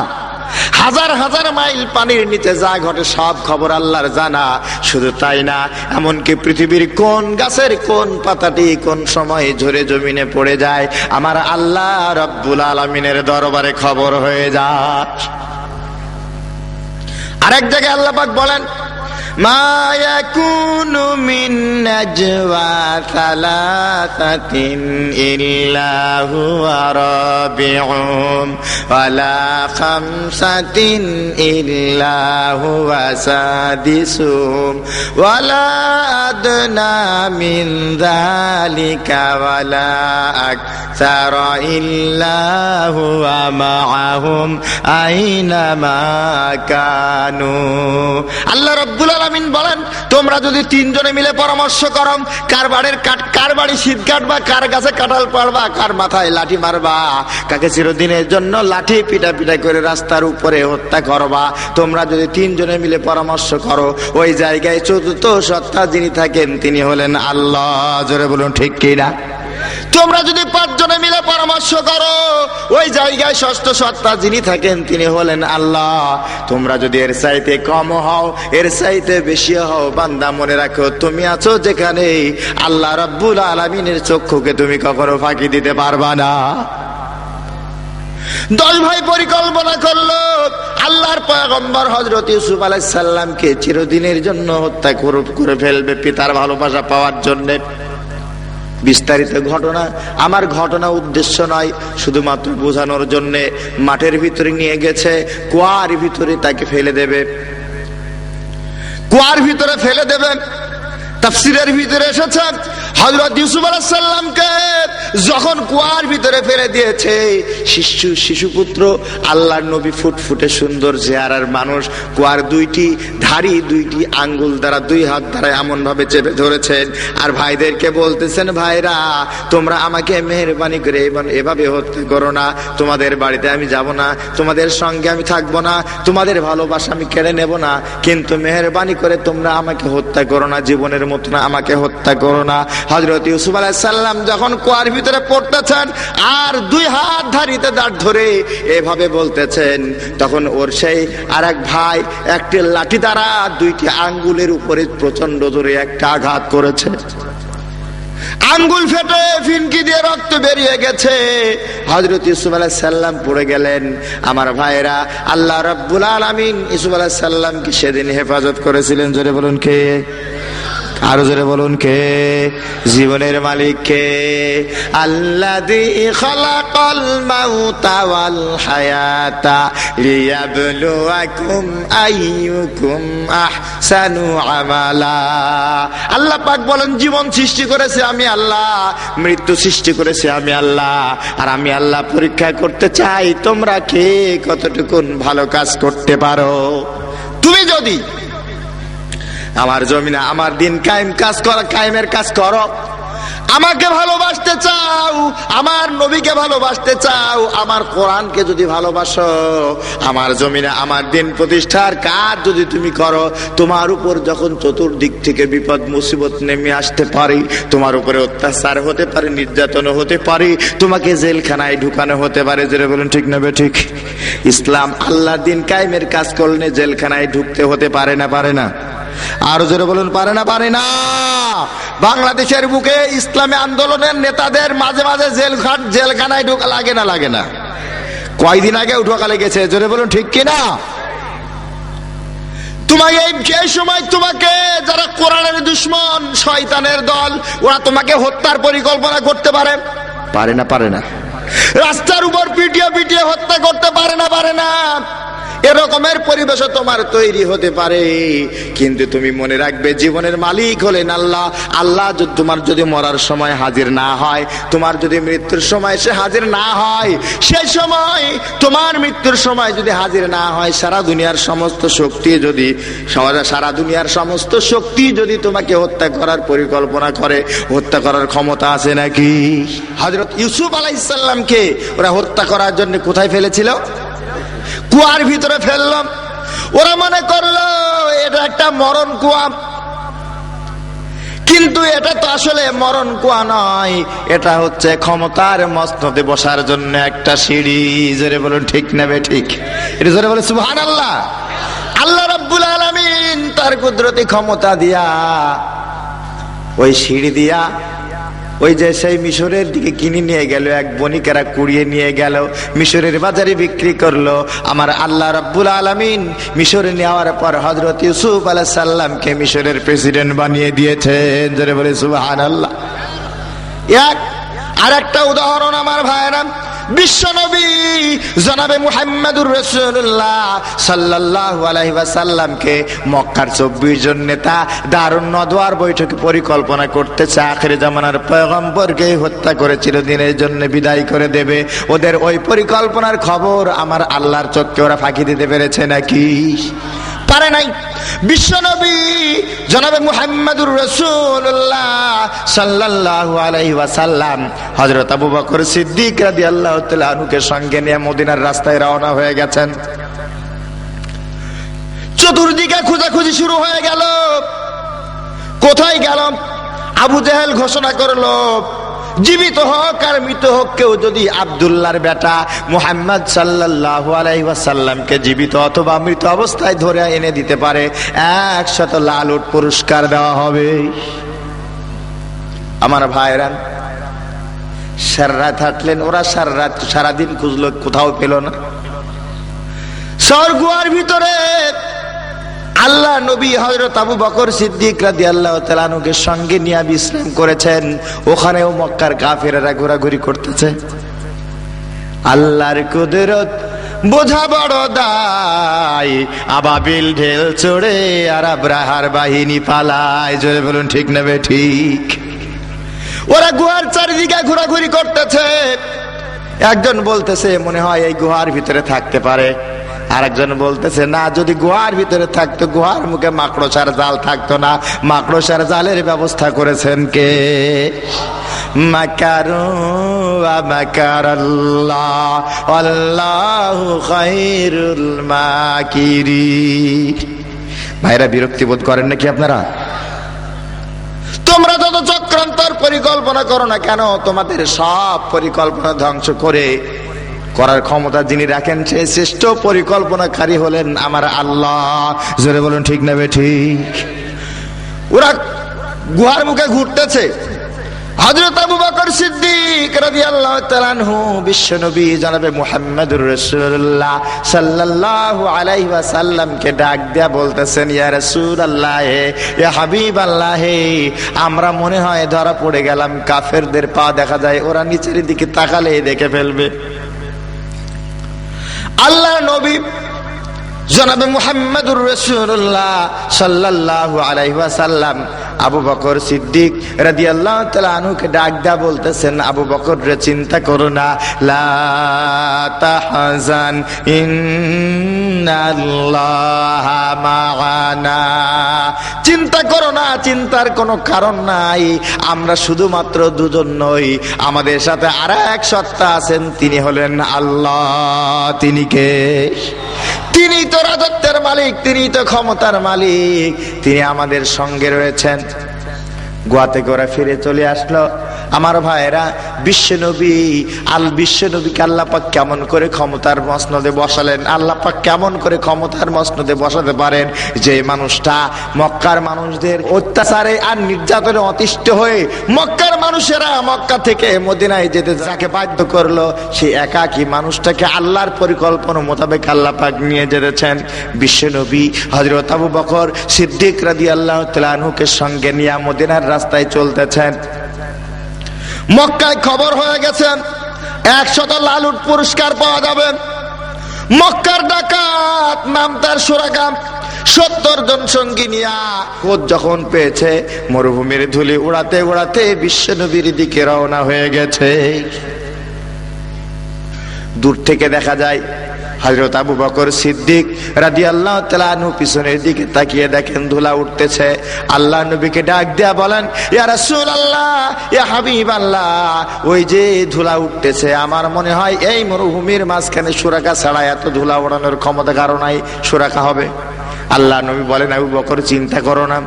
হাজার হাজার মাইল পানির নিচে যা ঘটে সব খবর আল্লাহর জানা। শুধু তাই না, এমনকি পৃথিবীর কোন গাছের কোন পাতাটি কোন সময় ঝরে জমিনে পড়ে যায় আমার আল্লাহ রাব্বুল আলামিনের দরবারে খবর হয়ে যায়। আরেক জায়গায় আল্লাহ পাক বলেন, মা ইয়াকুনু মিন নাজওয়া সালাসাতিন ইল্লা হুয়া রাবিউহুম ওয়ালা খামসাতিন ইল্লা হুয়া সাদিসুহুম ওয়ালা আদনা মিন যালিকা ওয়ালা আকসারা ইল্লা হুয়া মাআহুম আইনামা কানু। আল্লাহ রাব্বুল আলামিন আলামিন বলেন, তোমরা যদি তিনজনে মিলে পরামর্শ করো, কার বাড়ি শীত কাটবা, কার গাছে কাঁঠাল পাড়বা, কার মাথায় লাঠি মারবা, কাকে চিরদিনের জন্য লাঠি পিটা পিটা করে রাস্তার উপরে হত্যা করবা, তোমরা যদি তিনজনে মিলে পরামর্শ করো, ওই জায়গায় চতুর্থ সত্তা যিনি থাকেন তিনি হলেন আল্লাহ। জোরে বলুন ঠিক কিনা? তোমরা যদি পাঁচজনে মিলে পরামর্শ করো, ওই জায়গায় ষষ্ঠ সত্তা যিনি থাকেন তিনি হলেন আল্লাহ। তোমরা যদি এর চাইতে কম হও, এর চাইতে বেশি হও, বান্দা মনে রাখো তুমি আছো যেখানে, আল্লাহ রাব্বুল আলামিনের চক্ষুকে তুমি কখনো ফাঁকি দিতে পারবা না। 10 ভাই পরিকল্পনা করলো আল্লাহর পয়গম্বর হযরত ইউসুফ আলাইহিস সালামকে চিরদিনের জন্য হত্যা করে ফেলবে পিতার ভালোবাসা পাওয়ার জন্য। বিস্তারিত ঘটনা আমার ঘটনা উদ্দেশ্য নয়, শুধুমাত্র বোঝানোর জন্য মাঠের ভিতরে নিয়ে গেছে, কুয়ার ভিতরে তাকে ফেলে দেবে, কুয়ার ভিতরে ফেলে দেবে। তাফসীরের ভিতরে এসেছে হযরত ইউসুফ আলাইহিস সালামকে যখন কুয়ার ভিতরে ফেলে দিয়েছে, শিশুপুত্র আল্লাহর নবী ফুটফুটে সুন্দর চেহারার মানুষ, কুয়ার দুইটি ধারি দুইটি আঙ্গুল দ্বারা, 2 হাত দ্বারা এমন ভাবে চেপে ধরেছেন, আর ভাইদেরকে বলতেছেন, ভাইরা তোমরা আমাকে মেহেরবানি করে এভাবে হত্যা করো না, তোমাদের বাড়িতে আমি যাব না, তোমাদের সঙ্গে আমি থাকবো না, তোমাদের ভালোবাসা আমি কেড়ে নেব না, কিন্তু মেহেরবানি করে তোমরা আমাকে হত্যা করো না, জীবনের মতো না আমাকে হত্যা করো না। হযরত ইউসুফ আলাইহিস সালাম যখন কুয়ার ভিতরে পড়তেছেন আর 2 হাত ধারিতে দাঁড় ধরে এভাবে বলতেছেন, তখন ওর সেই আরেক ভাই একটি লাঠি দ্বারা 2টি আঙ্গুলের উপরে প্রচন্ড জোরে একটা আঘাত করেছে, আঙ্গুল ফেটে ফিনকি দিয়ে রক্ত বেরিয়ে গেছে। হযরত ইউসুফ আলাইহিস সালাম পড়ে গেলেন। আমার ভাইরা, আল্লাহ রাব্বুল আলামিন ইউসুফ আলাইহিস সালামকে সেদিন হেফাজত করেছিলেন। জোরে বলুন কে? আরো জোরে বলুন কে? জীবনের মালিক কে? আল্লাযী খালাকাল মাউতা ওয়াল হায়াতা লিয়াবলুয়াকুম আইয়ুকুম আহসানু আমালা। আল্লাহ পাক বলেন, জীবন সৃষ্টি করেছে আমি আল্লাহ, মৃত্যু সৃষ্টি করেছে আমি আল্লাহ, আর আমি আল্লাহ পরীক্ষা করতে চাই তোমরা কে কতটুকুন ভালো কাজ করতে পারো। তুমি যদি আমার জমিনে আমার দিন কায়েমের কাজ করো, আমাকে ভালোবাসতে চাও, আমার নবীকে ভালোবাসতে চাও, আমার কোরআনকে যদি ভালোবাসো, আমার জমিনে আমার দিন প্রতিষ্ঠার কাজ যদি তুমি করো, তোমার উপর যখন চতুর্দিক থেকে বিপদ মুসিবত নেমে আসতে পারে, তোমার উপরে অত্যাচার হতে পারে, নির্যাতন হতে পারে, তোমাকে জেলখানায় ঢুকানো হতে পারে। যেটা বলুন ঠিক না ঠিক? ইসলাম আল্লাহ দিন কায়েমের কাজ করলে জেলখানায় ঢুকতে হতে পারে না? পারে না? আরো জোরে বলুন, পারে না? পারে না? বাংলাদেশের বুকে ইসলামী আন্দোলনের নেতাদের মাঝে মাঝে জেলখানায় ঢোকা লাগে না? লাগে না? কয়দিন আগে ঢোকা লেগেছে। জোরে বলুন ঠিক কিনা? তোমাকে এই সময় তোমাকে যারা কোরআনের দুশমন, শয়তানের দল, ওরা তোমাকে হত্যার পরিকল্পনা করতে পারে? পারে না? পারে না? রাস্তার উপর পিটিয়ে পিটিয়ে হত্যা করতে পারে না? পারে না? এরকমের পরিবেশও তোমার তৈরি হতে পারে, কিন্তু তুমি মনে রাখবে জীবনের মালিক হলেন আল্লাহ। আল্লাহ তোমার যদি মরার সময় হাজির না হয়, তোমার যদি মৃত্যুর সময় সে হাজির না হয়, সেই সময় তোমার মৃত্যুর সময় যদি হাজির না হয়, সারা দুনিয়ার সমস্ত শক্তি যদি তোমাকে হত্যা করার পরিকল্পনা করে, হত্যা করার ক্ষমতা আছে নাকি? হযরত ইউসুফ আলাইহিস সালামকে ওরা হত্যা করার জন্য কোথায় ফেলেছিল? কুয়ার ভিতরে ফেললাম। ওরা মনে করলো এটা একটা মরণ কুয়া, কিন্তু এটা তো আসলে মরণ কুয়া নয়, এটা হচ্ছে ক্ষমতার মসনদে বসার জন্য একটা সিঁড়ি। জোরে বলুন ঠিক না ঠিক? এটা জোরে বলে সুবহানাল্লাহ। আল্লাহ রাব্বুল আলামিন তার কুদরতি ক্ষমতা দিয়া ওই সিঁড়ি দিয়া ওই যে সেই মিশরের দিকে কিনে নিয়ে গেল, এক বণিকেরা কুড়িয়ে নিয়ে গেল, মিশরের বাজারে বিক্রি করলো। আমার আল্লাহ রাব্বুল আলামিন মিশরে নেওয়ার পর হযরত ইউসুফ আলাইহিস সালামকে মিশরের প্রেসিডেন্ট বানিয়ে দিয়েছেন। জোরে বলে সুবহানাল্লাহ। আর একটা উদাহরণ আমার ভাইরা, বিশ্বনবী জনাবে মুহাম্মদুর রাসূলুল্লাহ সাল্লাল্লাহু আলাইহি ওয়াসাল্লামকে মক্কার 24 জন নেতা দারুন নদওয়ার বৈঠকে পরিকল্পনা করতেছে আখির জামানার পয়গম্বরকে হত্যা করে চিরদিনের জন্য বিদায় করে দেবে। ওদের ওই পরিকল্পনার খবর আমার আল্লাহর চোখে ওরা ফাঁকি দিতে পেরেছে নাকি? পারে নাই। বিশ্বনবী জনাবে মুহাম্মদুর রাসূলুল্লাহ সাল্লাল্লাহু আলাইহি ওয়াসাল্লাম হযরত আবু বকর সিদ্দিক রাদিয়াল্লাহু তাআলা আনহুকে সঙ্গে নিয়ে মদিনার রাস্তায় রওনা হয়ে গেছেন। চতুর্দিকে খোঁজাখুঁজি শুরু হয়ে গেল, কোথায় গেল? আবু জেহেল ঘোষণা করলো, জীবিত হোক আর মৃত হোক, কেউ যদি আব্দুল্লাহর বেটা মুহাম্মদ সাল্লাল্লাহু আলাইহি ওয়াসাল্লামকে জীবিত অথবা মৃত অবস্থায় ধরে এনে দিতে পারে 100 লাল উট পুরস্কার দেওয়া হবে। আমার ভাইরা সারা রাত হাঁটলেন, ওরা সারাদিন খুঁজলো, কোথাও পেল না। গুহার ভিতরে আল্লাহ নবী হযরত আবু বকর সিদ্দিক রাদিয়াল্লাহু তাআলা আনহুকে সঙ্গে নিয়ে বিশ্রাম করেছেন। ওখানেও মক্কার কাফেররা ঘোরাঘুরি করতেছে। আল্লাহর কুদরত বোঝা বড় দায়, আবাবিল ঢেল চড়ে আর আব্রাহার বাহিনী পালায়। জোরে বলুন ঠিক না ঠিক? ওরা গুহার চারিদিকে ঘোরাঘুরি করতেছে। একজন বলতেছে মনে হয় এই গুহার ভিতরে থাকতে পারে, আরেকজন বলতেছে না, যদি গুহার ভিতরে থাকতো গুহার মুখে মাকড়সার জাল থাকতো না। মাকড়সার জালের ব্যবস্থা করেছেন কে? মাকারু ওয়া মাকারাল্লাহ আল্লাহু খায়রুল মাকিরিন। ভাইরা বিরক্তি বোধ করেন নাকি আপনারা? তোমরা যত চক্রান্তর পরিকল্পনা করো না কেন, তোমাদের সব পরিকল্পনা ধ্বংস করার ক্ষমতা যিনি রাখেন, সেই শ্রেষ্ঠ পরিকল্পনাকারী হলেন আমার আল্লাহ। জোরে বলুন ঠিক না ঠিক? ওরা গুহার মুখে ঘুরতেছে। হযরত আবু বকর সিদ্দিক রাদিয়াল্লাহু তাআলা আনহু বিশ্বনবী জনাবে মুহাম্মদুর রাসূলুল্লাহ সাল্লাল্লাহু আলাইহি ওয়াসাল্লামকে ডাক দিয়া বলতেছেন, ইয়া রাসূলুল্লাহ, ইয়া হাবিবাল্লাহ, আমরা মনে হয় ধরা পড়ে গেলাম। কাফেরদের পা দেখা যায়, ওরা নিচের দিকে তাকালে দেখে ফেলবে। আল্লাহ নবী জনাবে মুহাম্মদুর রাসূলুল্লাহ সাল্লাল্লাহু আলাইহি ওয়াসাল্লাম আবু বকর সিদ্দিক রাদিয়াল্লাহু তাআলা আনহুকে ডাক দেয়া বলতেছেন, আবু বকর রে, চিন্তা করো না, লা তাহজান ইন্নাল্লাহা মা'ানা। চিন্তা করো না, চিন্তার কোনো কারণ নাই। আমরা শুধুমাত্র দুজন নই, আমাদের সাথে আরেক সত্তা আছেন, তিনি হলেন আল্লাহ। তিনি কে? তিনি তো রাজত্বের মালিক, তিনি তো ক্ষমতার মালিক, তিনি আমাদের সঙ্গে রয়েছেন। গোয়া থেকে ওরা ফিরে চলে আসলো। আমার ভাইয়েরা, বিশ্বনবীকে আল্লাহ পাক কেমন করে ক্ষমতার মসনদে বসালেন? আল্লাহ পাক কেমন করে ক্ষমতার মসনদে বসাতে পারেন? যে মানুষটা মক্কার মানুষদের অত্যাচারে আর নির্যাতনে অতিষ্ঠ হয়ে মক্কার মানুষেরা মক্কা থেকে মদিনায় যেতে যাকে বাধ্য করলো, সেই একাকী মানুষটাকে আল্লাহর পরিকল্পনা মোতাবেক আল্লাহ পাক নিয়ে যেতেছেন। বিশ্বনবী হযরত আবু বকর সিদ্দিক রাদিয়াল্লাহু তাআলা আনহুকে সঙ্গে নিয়ে মদিনার রাস্তায় চলতেছেন। মক্কায় খবর হয়ে গেছে 100 লাল উট পুরস্কার পাওয়া যাবে। মক্কার ডাকাত নাম তার সুরাকা 70 জন সঙ্গী নিয়া খোঁজ যখন পেয়েছে, মরুভূমির ধুলি উড়াতে উড়াতে বিশ্বনবীর দিকে রওনা হয়ে গেছে। দূর থেকে দেখা যায় হযরত আবু বকর সিদ্দিক রাদিয়াল্লাহু তাআলা আনহু পিছনের দিকে তাকিয়ে দেখেন ধুলা উঠতেছে। আল্লাহ নবীকে ডাক দেয়া বলেন, ইয়া রাসূলুল্লাহ, ইয়া হাবিবাল্লাহ, ওই যে ধুলা উঠতেছে, আমার মনে হয় এই মরুভূমির মাঝখানে সুরাকা ছাড়া এত ধুলা ওড়ানোর ক্ষমতা কারো নাই, সুরাকা হবে। আল্লাহ নবী বলেন, আবু বকর চিন্তা করো না,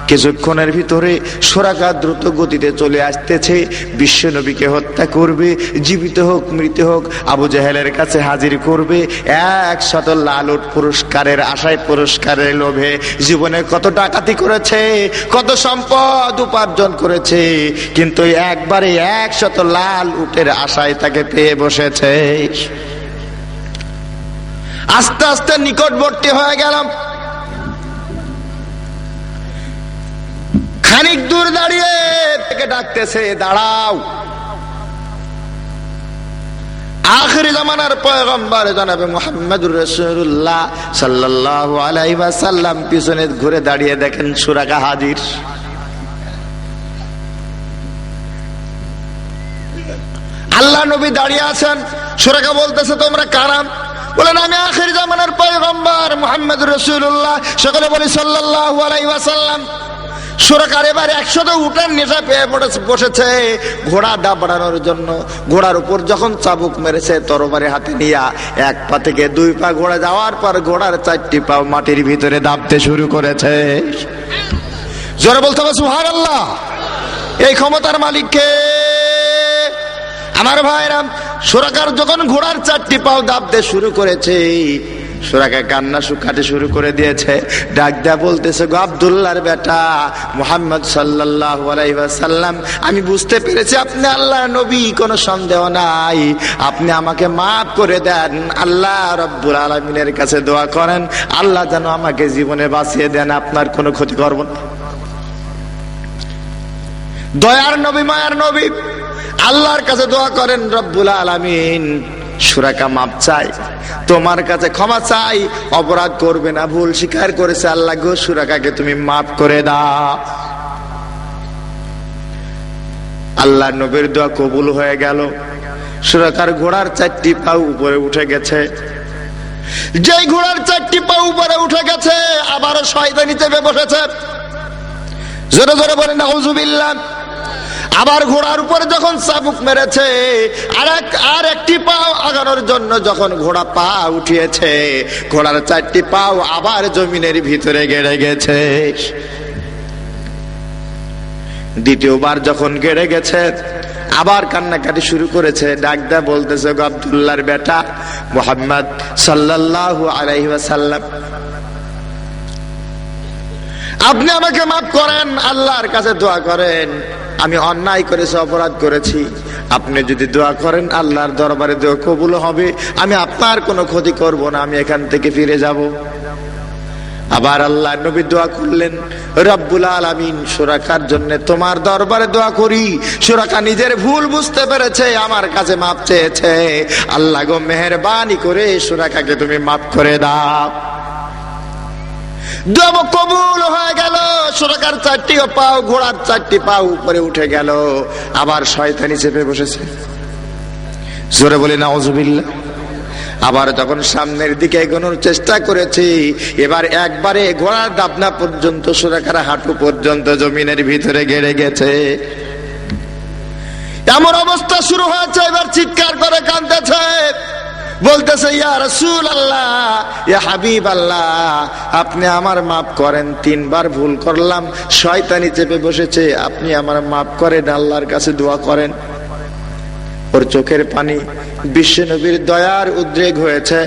কিছুক্ষণের ভিতরে সুরাকা দ্রুত গতিতে চলে আসতেছে, বিশ্ব নবীকে হত্যা করবে, জীবিত হোক মৃত হোক আবু জেহেলের কাছে হাজির করবে। 100 লাল উট পুরস্কারের আশায়, পুরস্কারের লোভে জীবনে কত ডাকাতি করেছে, কত সম্পদ উপার্জন করেছে, কিন্তু একবারে 100 লাল উটের আশায় তাকে পেয়ে বসেছে। আস্তে আস্তে নিকটবর্তী হয়ে গেলাম। খানিক দূর দাঁড়িয়ে থেকে ডাকতেছে, দাঁড়াও। আখিরি জামানার পয়গম্বর জনাবে মুহাম্মদুর রাসূলুল্লাহ সাল্লাল্লাহু আলাইহি ওয়াসাল্লাম পিছনে ঘুরে দাঁড়িয়ে দেখেন সুরাকা হাজির। আল্লাহ নবী দাঁড়িয়ে আছেন। সুরাকা বলতেছে, তোমরা কারা? বলেন, আমি আখিরি জামানার পয়গম্বর আমার মুহাম্মদ রাসূলুল্লাহ, সকলে বলি সাল্লাল্লাহু আলাইহি ওয়াসাল্লাম। সুরাকার এবার 100 উটের নেশা পেয়ে বসেছে ঘোড়া দাবড়ানোর জন্য। ঘোড়ার উপর যখন চাবুক মেরেছে তরবারি হাতে নিয়ে, এক পা থেকে 2 পা ঘোড়া যাওয়ার পর ঘোড়ার 4টি পা মাটির ভিতরে দাবতে শুরু করেছে। জোরে বলতে হবে সুবহানাল্লাহ। এই ক্ষমতার মালিক কে? আমার ভাইরা, সুরাকার যখন ঘোড়ার 4টি পাও দাবতে শুরু করেছে, সুরাকা কান্না শুকাতে শুরু করে দিয়েছে। ডাক দেয়া বলতেছে, গো আব্দুল্লাহর বেটা মুহাম্মদ সাল্লাল্লাহু আলাইহি ওয়াসাল্লাম, আমি বুঝতে পেরেছি আপনি আল্লাহর নবী, কোনো সন্দেহ নাই। আপনি আমাকে মাফ করে দেন। আল্লাহ রাব্বুল আলামিনের কাছে দোয়া করেন, আল্লাহ যেন আমাকে জীবনে বাঁচিয়ে দেন, আপনার কোনো ক্ষতি করব না। দয়ার নবী, মায়ার নবী আল্লাহর কাছে দোয়া করেন, রব্বুল আলামিন সুরাকা মাপ চাই, তোমার কাছে ক্ষমা চাই, অপরাধ করবে না, ভুল স্বীকার করেছে। আল্লাহ গো, সুরাকাকে তুমি মাফ করে দাও। আল্লাহ নবীর দোয়া কবুল হয়ে গেল। সুরাকার ঘোড়ার 4টি পা উপরে উঠে গেছে। যেই ঘোড়ার 4টি পা উপরে উঠে গেছে, আবারও শয়তানি চেপে বসেছে। জোরে জোরে বলে নাউজুবিল্লাহ। আবার ঘোড়ার উপরে যখন চাবুক মেরেছে, আর একটি পা আগানোর জন্য যখন ঘোড়া পা উঠিয়েছে, ঘোড়ার 4টি পাও আবার জমিনের ভিতরে গেড়ে গেছে। দ্বিতীয়বার যখন গেড়ে গেছে, আবার কান্নাকাটি শুরু করেছে। ডাক দেয়া বলতেছে, গো আব্দুল্লাহর বেটা মুহাম্মদ সাল্লাল্লাহু আলাইহি ওয়াসাল্লাম, আপনি আমাকে মাফ করেন, আল্লাহর কাছে দোয়া করেন, আমি অন্যায় করেছি, অপরাধ করেছি। আপনি যদি দোয়া করেন আল্লাহর দরবারে দোয়া কবুল হবে, আমি আপনার কোনো ক্ষতি করব না, আমি এখান থেকে ফিরে যাব। আবার আল্লাহ নবী দোয়া করলেন, রব্বুল আলামিন সুরাকার জন্য তোমার দরবারে দোয়া করি, সুরাকা নিজের ভুল বুঝতে পেরেছে, আমার কাছে মাপ চেয়েছে, আল্লাহ গো মেহেরবানি করে সুরাকাকে তুমি মাফ করে দাও। দোয়া কবুল হয়ে গেল। সুরাকার 4টি পাও, ঘোড়ার 4টি পাও উপরে উঠে গেল। আবার শয়তানি চেপে বসেছে। জোরে বলি নাউজুবিল্লাহ। আবার যখন সামনের দিকে এগোনোর চেষ্টা করেছি, এবার একবারে ঘোড়ার দাবনা পর্যন্ত, সুরাকার হাঁটু পর্যন্ত জমিনের ভিতরে গেড়ে গেছে। এমন অবস্থা শুরু হয়েছে, এবার চিৎকার করে কাঁদতেছে, বলতেছে, ইয়া রাসূলুল্লাহ, ইয়া হাবিবাল্লাহ, আপনি আমার মাফ করেন, 3বার ভুল করলাম, শয়তানি চেপে বসেছে, আপনি আমার মাফ করেন, আল্লাহর কাছে দোয়া করেন। ওর চোখের পানি বিশ্বনবীর দয়ার উদ্রেক হয়েছে।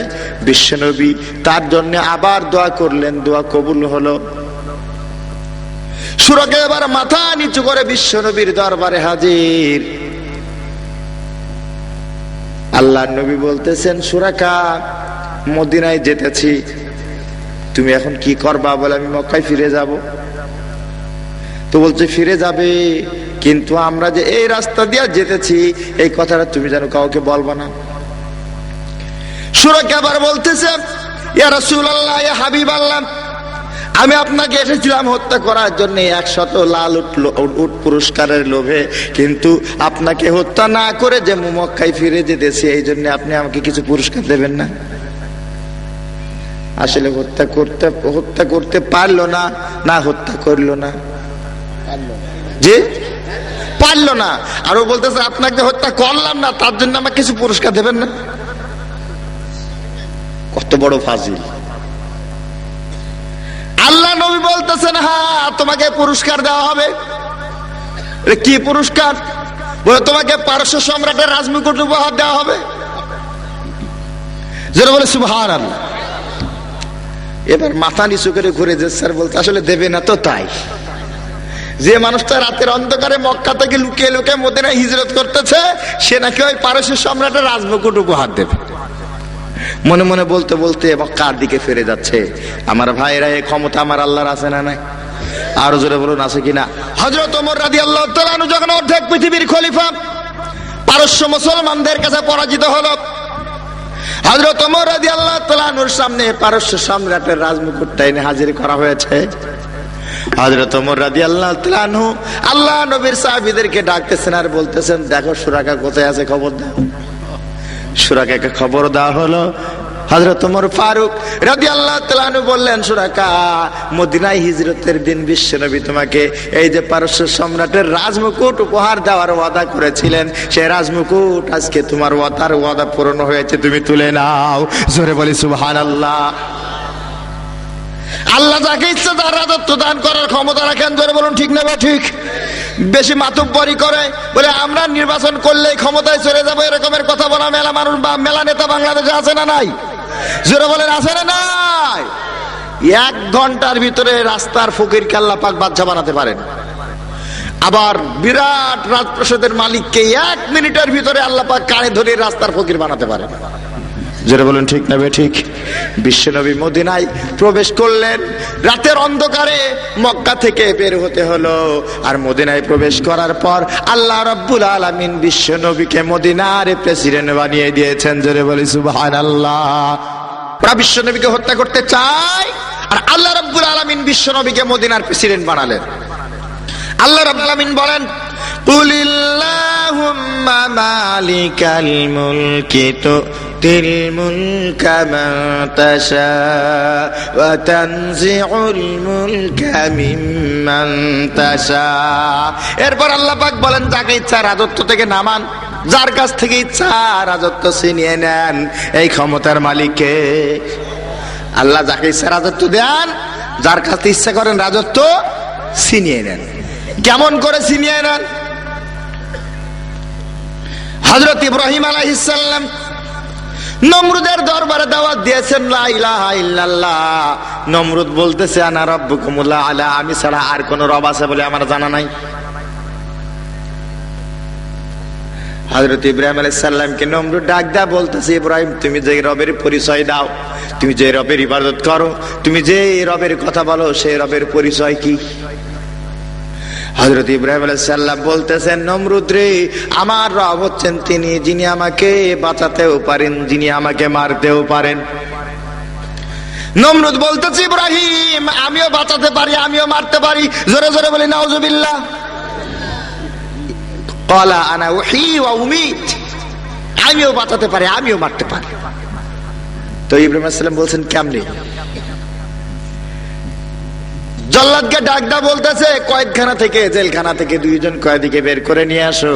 বিশ্বনবী তার জন্য আবার দোয়া করলেন, দোয়া কবুল হলো। সুরাকা এবার মাথা নিচু করে বিশ্বনবীর দরবারে হাজির। আল্লাহ নবী বলতেছেন, সুরাকা মদিনায় যেতেছি, তুমি এখন কি করবা? বলে, আমি মক্কায় ফিরে যাব। তো বলছে, ফিরে যাবে, কিন্তু আমরা যে এই রাস্তা দিয়ে যেতেছি এই কথাটা তুমি যেন কাউকে বলবা না। সুরাকা আবার বলতেছে, ইয়া রাসূলুল্লাহ, ইয়া হাবিবাল্লাহ, আমি আপনাকে এসেছিলাম হত্যা করার জন্য 100 লাল উট পুরস্কারের লোভে, কিন্তু আপনাকে হত্যা না করে যে মক্কায় ফিরে যেতেছি, এই জন্য আপনি আমাকে কিছু পুরস্কার দেবেন না? আসলে হত্যা করতে পারলো না, না হত্যা করলো না, যে পারলো না। আর ও বলতেছে, আপনাকে হত্যা করলাম না, তার জন্য আমাকে কিছু পুরস্কার দেবেন না? কত বড় ফাজিল! আল্লাহ নবী বলতেছেন, হ্যাঁ তোমাকে পুরস্কার দেওয়া হবে। কি পুরস্কার? বলে, তোমাকে পারস্য সম্রাটের রাজমুকুট উপহার দেওয়া হবে। যারা বলে সুবহানাল্লাহ। এবার মাথা নিচু করে ঘুরে যে স্যার বলতে, আসলে দেবে না তো তাই। যে মানুষটা রাতের অন্ধকারে মক্কা থেকে লুকিয়ে লুকিয়ে মদিনায় হিজরত করতেছে, সে নাকি ওই পারস্য সম্রাটের রাজমুকুট উপহার দেবে। মনে মনে বলতে বলতে মক্কার দিকে ফিরে যাচ্ছে। আমার ভাইরা, এই ক্ষমতা আমার আল্লাহর আছে না নাই? আরো জোরে বলুন, আছে কিনা? হযরত ওমর রাদিয়াল্লাহু তাআলা আনহু যখন অর্ধেক পৃথিবীর খলিফা, পারস্য মুসলমানদের কাছে পরাজিত হলো, হযরত ওমর রাদিয়াল্লাহু তাআলা আনহুর সামনে পারস্য সম্রাটের রাজমুকুটটা এনে হাজির করা হয়েছে। হযরত ওমর রাদিয়াল্লাহু তাআলা আনহু আল্লাহ নবীর সাহাবীদেরকে ডাকতেছেন আর বলতেছেন, দেখো সুরাকা কোথায় আছে, খবর দাও। সুরাকাকে খবর দেওয়া হলো। হযরত ওমর ফারুক রাদিয়াল্লাহু তাআলা আনহু বললেন, সুরাকা, মদিনায় হিজরতের দিন বিশ্বনবী তোমাকে এই যে পারস্য সম্রাটের রাজমুকুট উপহার দেওয়ার ওয়াদা করেছিলেন, সেই রাজমুকুট আজকে তোমার ওয়াদা পূরণ হয়েছে, তুমি তুলে নাও। জোরে বলি সুবহানাল্লাহ। আল্লাহ যাকে ইচ্ছা তার রাজত্ব দান করার ক্ষমতা রাখেন। জোরে বলুন ঠিক না ঠিক? বেশি মাতব্বরি করে বলে আমরা নির্বাচন করলেই ক্ষমতায় চলে যাবো, এরকমের কথা বলা মেলা মানুষ বা মেলা নেতা বাংলাদেশে আছে না নাই? জোরে বলেন আছে না নাই? 1 ঘন্টার ভিতরে রাস্তার ফকিরকে আল্লাহ পাক বাদশা বানাতে পারেন। আবার বিরাট রাজপ্রাসাদের মালিককে 1 মিনিটের ভিতরে আল্লাহ পাক কানে ধরে রাস্তার ফকির বানাতে পারেন। যারা বলেন ঠিক না ঠিক? বিশ্বনবী মদিনায় প্রবেশ করলেন, রাতের অন্ধকারে মক্কা থেকে বের হতে হলো। আর মদিনায় প্রবেশ করার পর আল্লাহ রাব্বুল আলামিন বিশ্বনবীকে মদিনার প্রেসিডেন্ট বানিয়ে দিয়েছেন। জোরে বলি সুবহানাল্লাহ। ওরা বিশ্বনবীকে হত্যা করতে চায়, আর আল্লাহ রাব্বুল আলামিন বিশ্বনবীকে মদিনার প্রেসিডেন্ট বানালেন। আল্লাহ রাব্বুল আলামিন বলেন, কুলিল্লাহুম্মা মালিকাল মুলকি তুতিল মুলকা মান তাশা ওয়া তানজিউল মুলকা মিম্মান তাশা। এরপর আল্লাহ পাক বলেন, যাকে ইচ্ছা রাজত্ব থেকে নামান, যার কাছ থেকে ইচ্ছা রাজত্ব ছিনিয়ে নেন। এই ক্ষমতার মালিককে আল্লাহ যাকে ইচ্ছা রাজত্ব দেন, যার কাছে ইচ্ছা করেন রাজত্ব ছিনিয়ে নেন। কেমন করে ছিনিয়ে নেন? হযরত ইব্রাহিম আলাইহিস সালাম নমরুদের দরবারে দাওয়াত দিয়েছেন, লা ইলাহা ইল্লাল্লাহ। নমরুদ বলতেছে, আনা রাব্বুকুমুল আলা, আমি ছাড়া আর কোন রব আছে বলে আমার জানা নাই। হযরত ইব্রাহিম আলাইহিস সালামকে নমরুদ ডাক দেয়া বলতেছে, ইব্রাহিম তুমি যে রবের পরিচয় দাও, তুমি যে রবের ইবাদত করো, তুমি যে রবের কথা বলো, সেই রবের পরিচয় কি? হযরত ইব্রাহিম আলাইহিস সালাম বলতেছেন, নমরুদ রে, আমার রব হচ্ছেন তিনি যিনি আমাকে বাঁচাতেও পারেন, যিনি আমাকে মারতেও পারেন। নমরুদ বলতেছে, ইব্রাহিম আমিও বাঁচাতে পারি, আমিও মারতে পারি। জোরে জোরে বলি নাউজুবিল্লাহ। ক্বালা আনা উহী ওয়া উমীত, আমিও বাঁচাতে পারি, আমিও মারতে পারি। তো ইব্রাহিম আলাইহিস সালাম বলছেন, কেমনে? জল্লাদকে ডাকদা বলতেছে, কয়েদখানা থেকে, জেলখানা থেকে 2 জন কয়েদিকে বের করে নিয়ে আসো।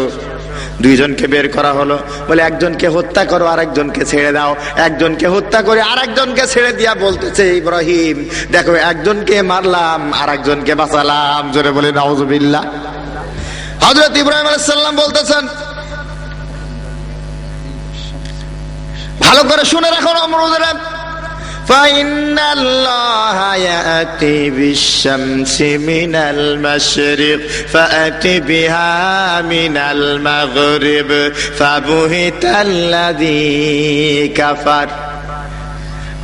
2 জনকে বের করা হলো। বলে একজনকে হত্যা করো, আরেকজনকে ছেড়ে দাও। একজনকে হত্যা করে আরেকজনকে ছেড়ে দিয়া বলতেছে, ইব্রাহিম দেখো, একজনকে মারলাম, আরেকজনকে বাঁচালাম। জোরে বলে নাউজুবিল্লাহ। হযরত ইব্রাহিম আলাইহিস সালাম বলতেছেন, ভালো করে শুনে রাখো নমরুদরা, فإن الله يأتي بالشمس من المشرق فأت بها من المغرب فبهت الذي كفر।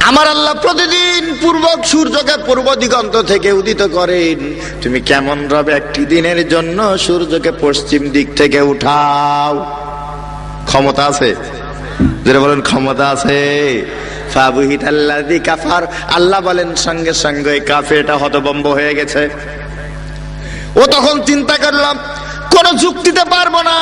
আমার আল্লাহ প্রতিদিন সূর্যকে পূর্ব দিগন্ত থেকে উদিত করেন। তুমি কেমন রবে একটি দিনের জন্য সূর্যকে পশ্চিম দিক থেকে উঠাও? ক্ষমতা আছে? যারা বলেন ক্ষমতা আছে। ফাবুহিত আল্লাযী কাফার, আল্লাহ বলেন সঙ্গে সঙ্গে কাফেরটা হতভম্ব হয়ে গেছে। ও তখন চিন্তা করলাম, কোন যুক্তিতে পারবো না।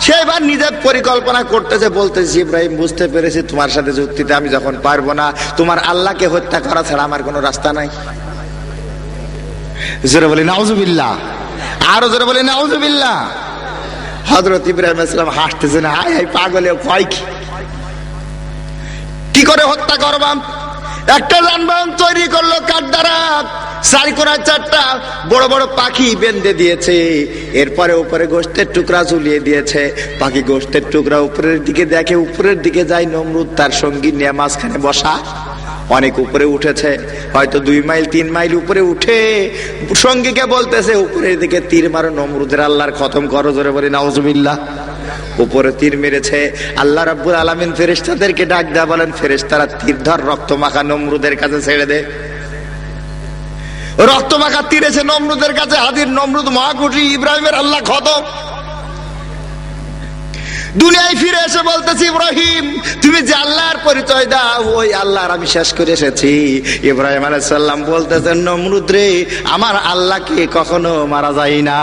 সেবার নিজের পরিকল্পনা করতেছে, বলতেছে, ইব্রাহিম বুঝতে পেরেছি তোমার সাথে যুক্তিতে আমি যখন পারবো না, তোমার আল্লাহকে হত্যা করা ছাড়া আমার কোনো রাস্তা নাই। জোরে বলি নাউজুবিল্লাহ। আরো জোরে বলি নাউজুবিল্লাহ। হযরত ইব্রাহিম আলাইহিস সালাম হাসতেছেন, হায় হায় পাগলে কয় কি করে হত্যা করবাম? একটা যানবাহন তৈরি করলো কাঠ দ্বারা, 4 কোণায় 4টা বড় বড় পাখি বেঁধে দিয়েছে। এরপরে উপরে গোশতের টুকরা ঝুলিয়ে দিয়েছে। পাখি গোশতের টুকরা উপরের দিকে দেখে, উপরের দিকে যায়। নমরুদ তার সঙ্গী নিয়ে মাঝখানে বসা, অনেক উপরে উঠেছে, হয়তো 2 মাইল 3 মাইল উপরে উঠে সঙ্গীকে বলতেছে, উপরের দিকে তীর মারো, নমরুদের আল্লাহর খতম করো। জোরে বলি নাউজুবিল্লাহ। উপরে তীর মেরেছে। আল্লাহ রাব্বুল আলামিন ফেরেশতাদেরকে ডাক দেয়া বলেন, ফেরেশতারা তীর ধর, রক্ত মাখা নমরুদের কাছে ছেড়ে দে। রক্ত মাখা তীর এসে নমরুদের কাছে হাজির। নমরুদ মহাকুটি, ইব্রাহিমের আল্লাহ খতম। দুনিয়ায় ফিরে এসে বলতেছি, ইব্রাহিম তুমি যে আল্লাহর পরিচয় দাও, ওই আল্লাহর আমি শেষ করে এসেছি। ইব্রাহিম আলাইহিস সালাম বলতেছেন, নমরুদ রে, আমার আল্লাহকে কখনো মারা যায় না।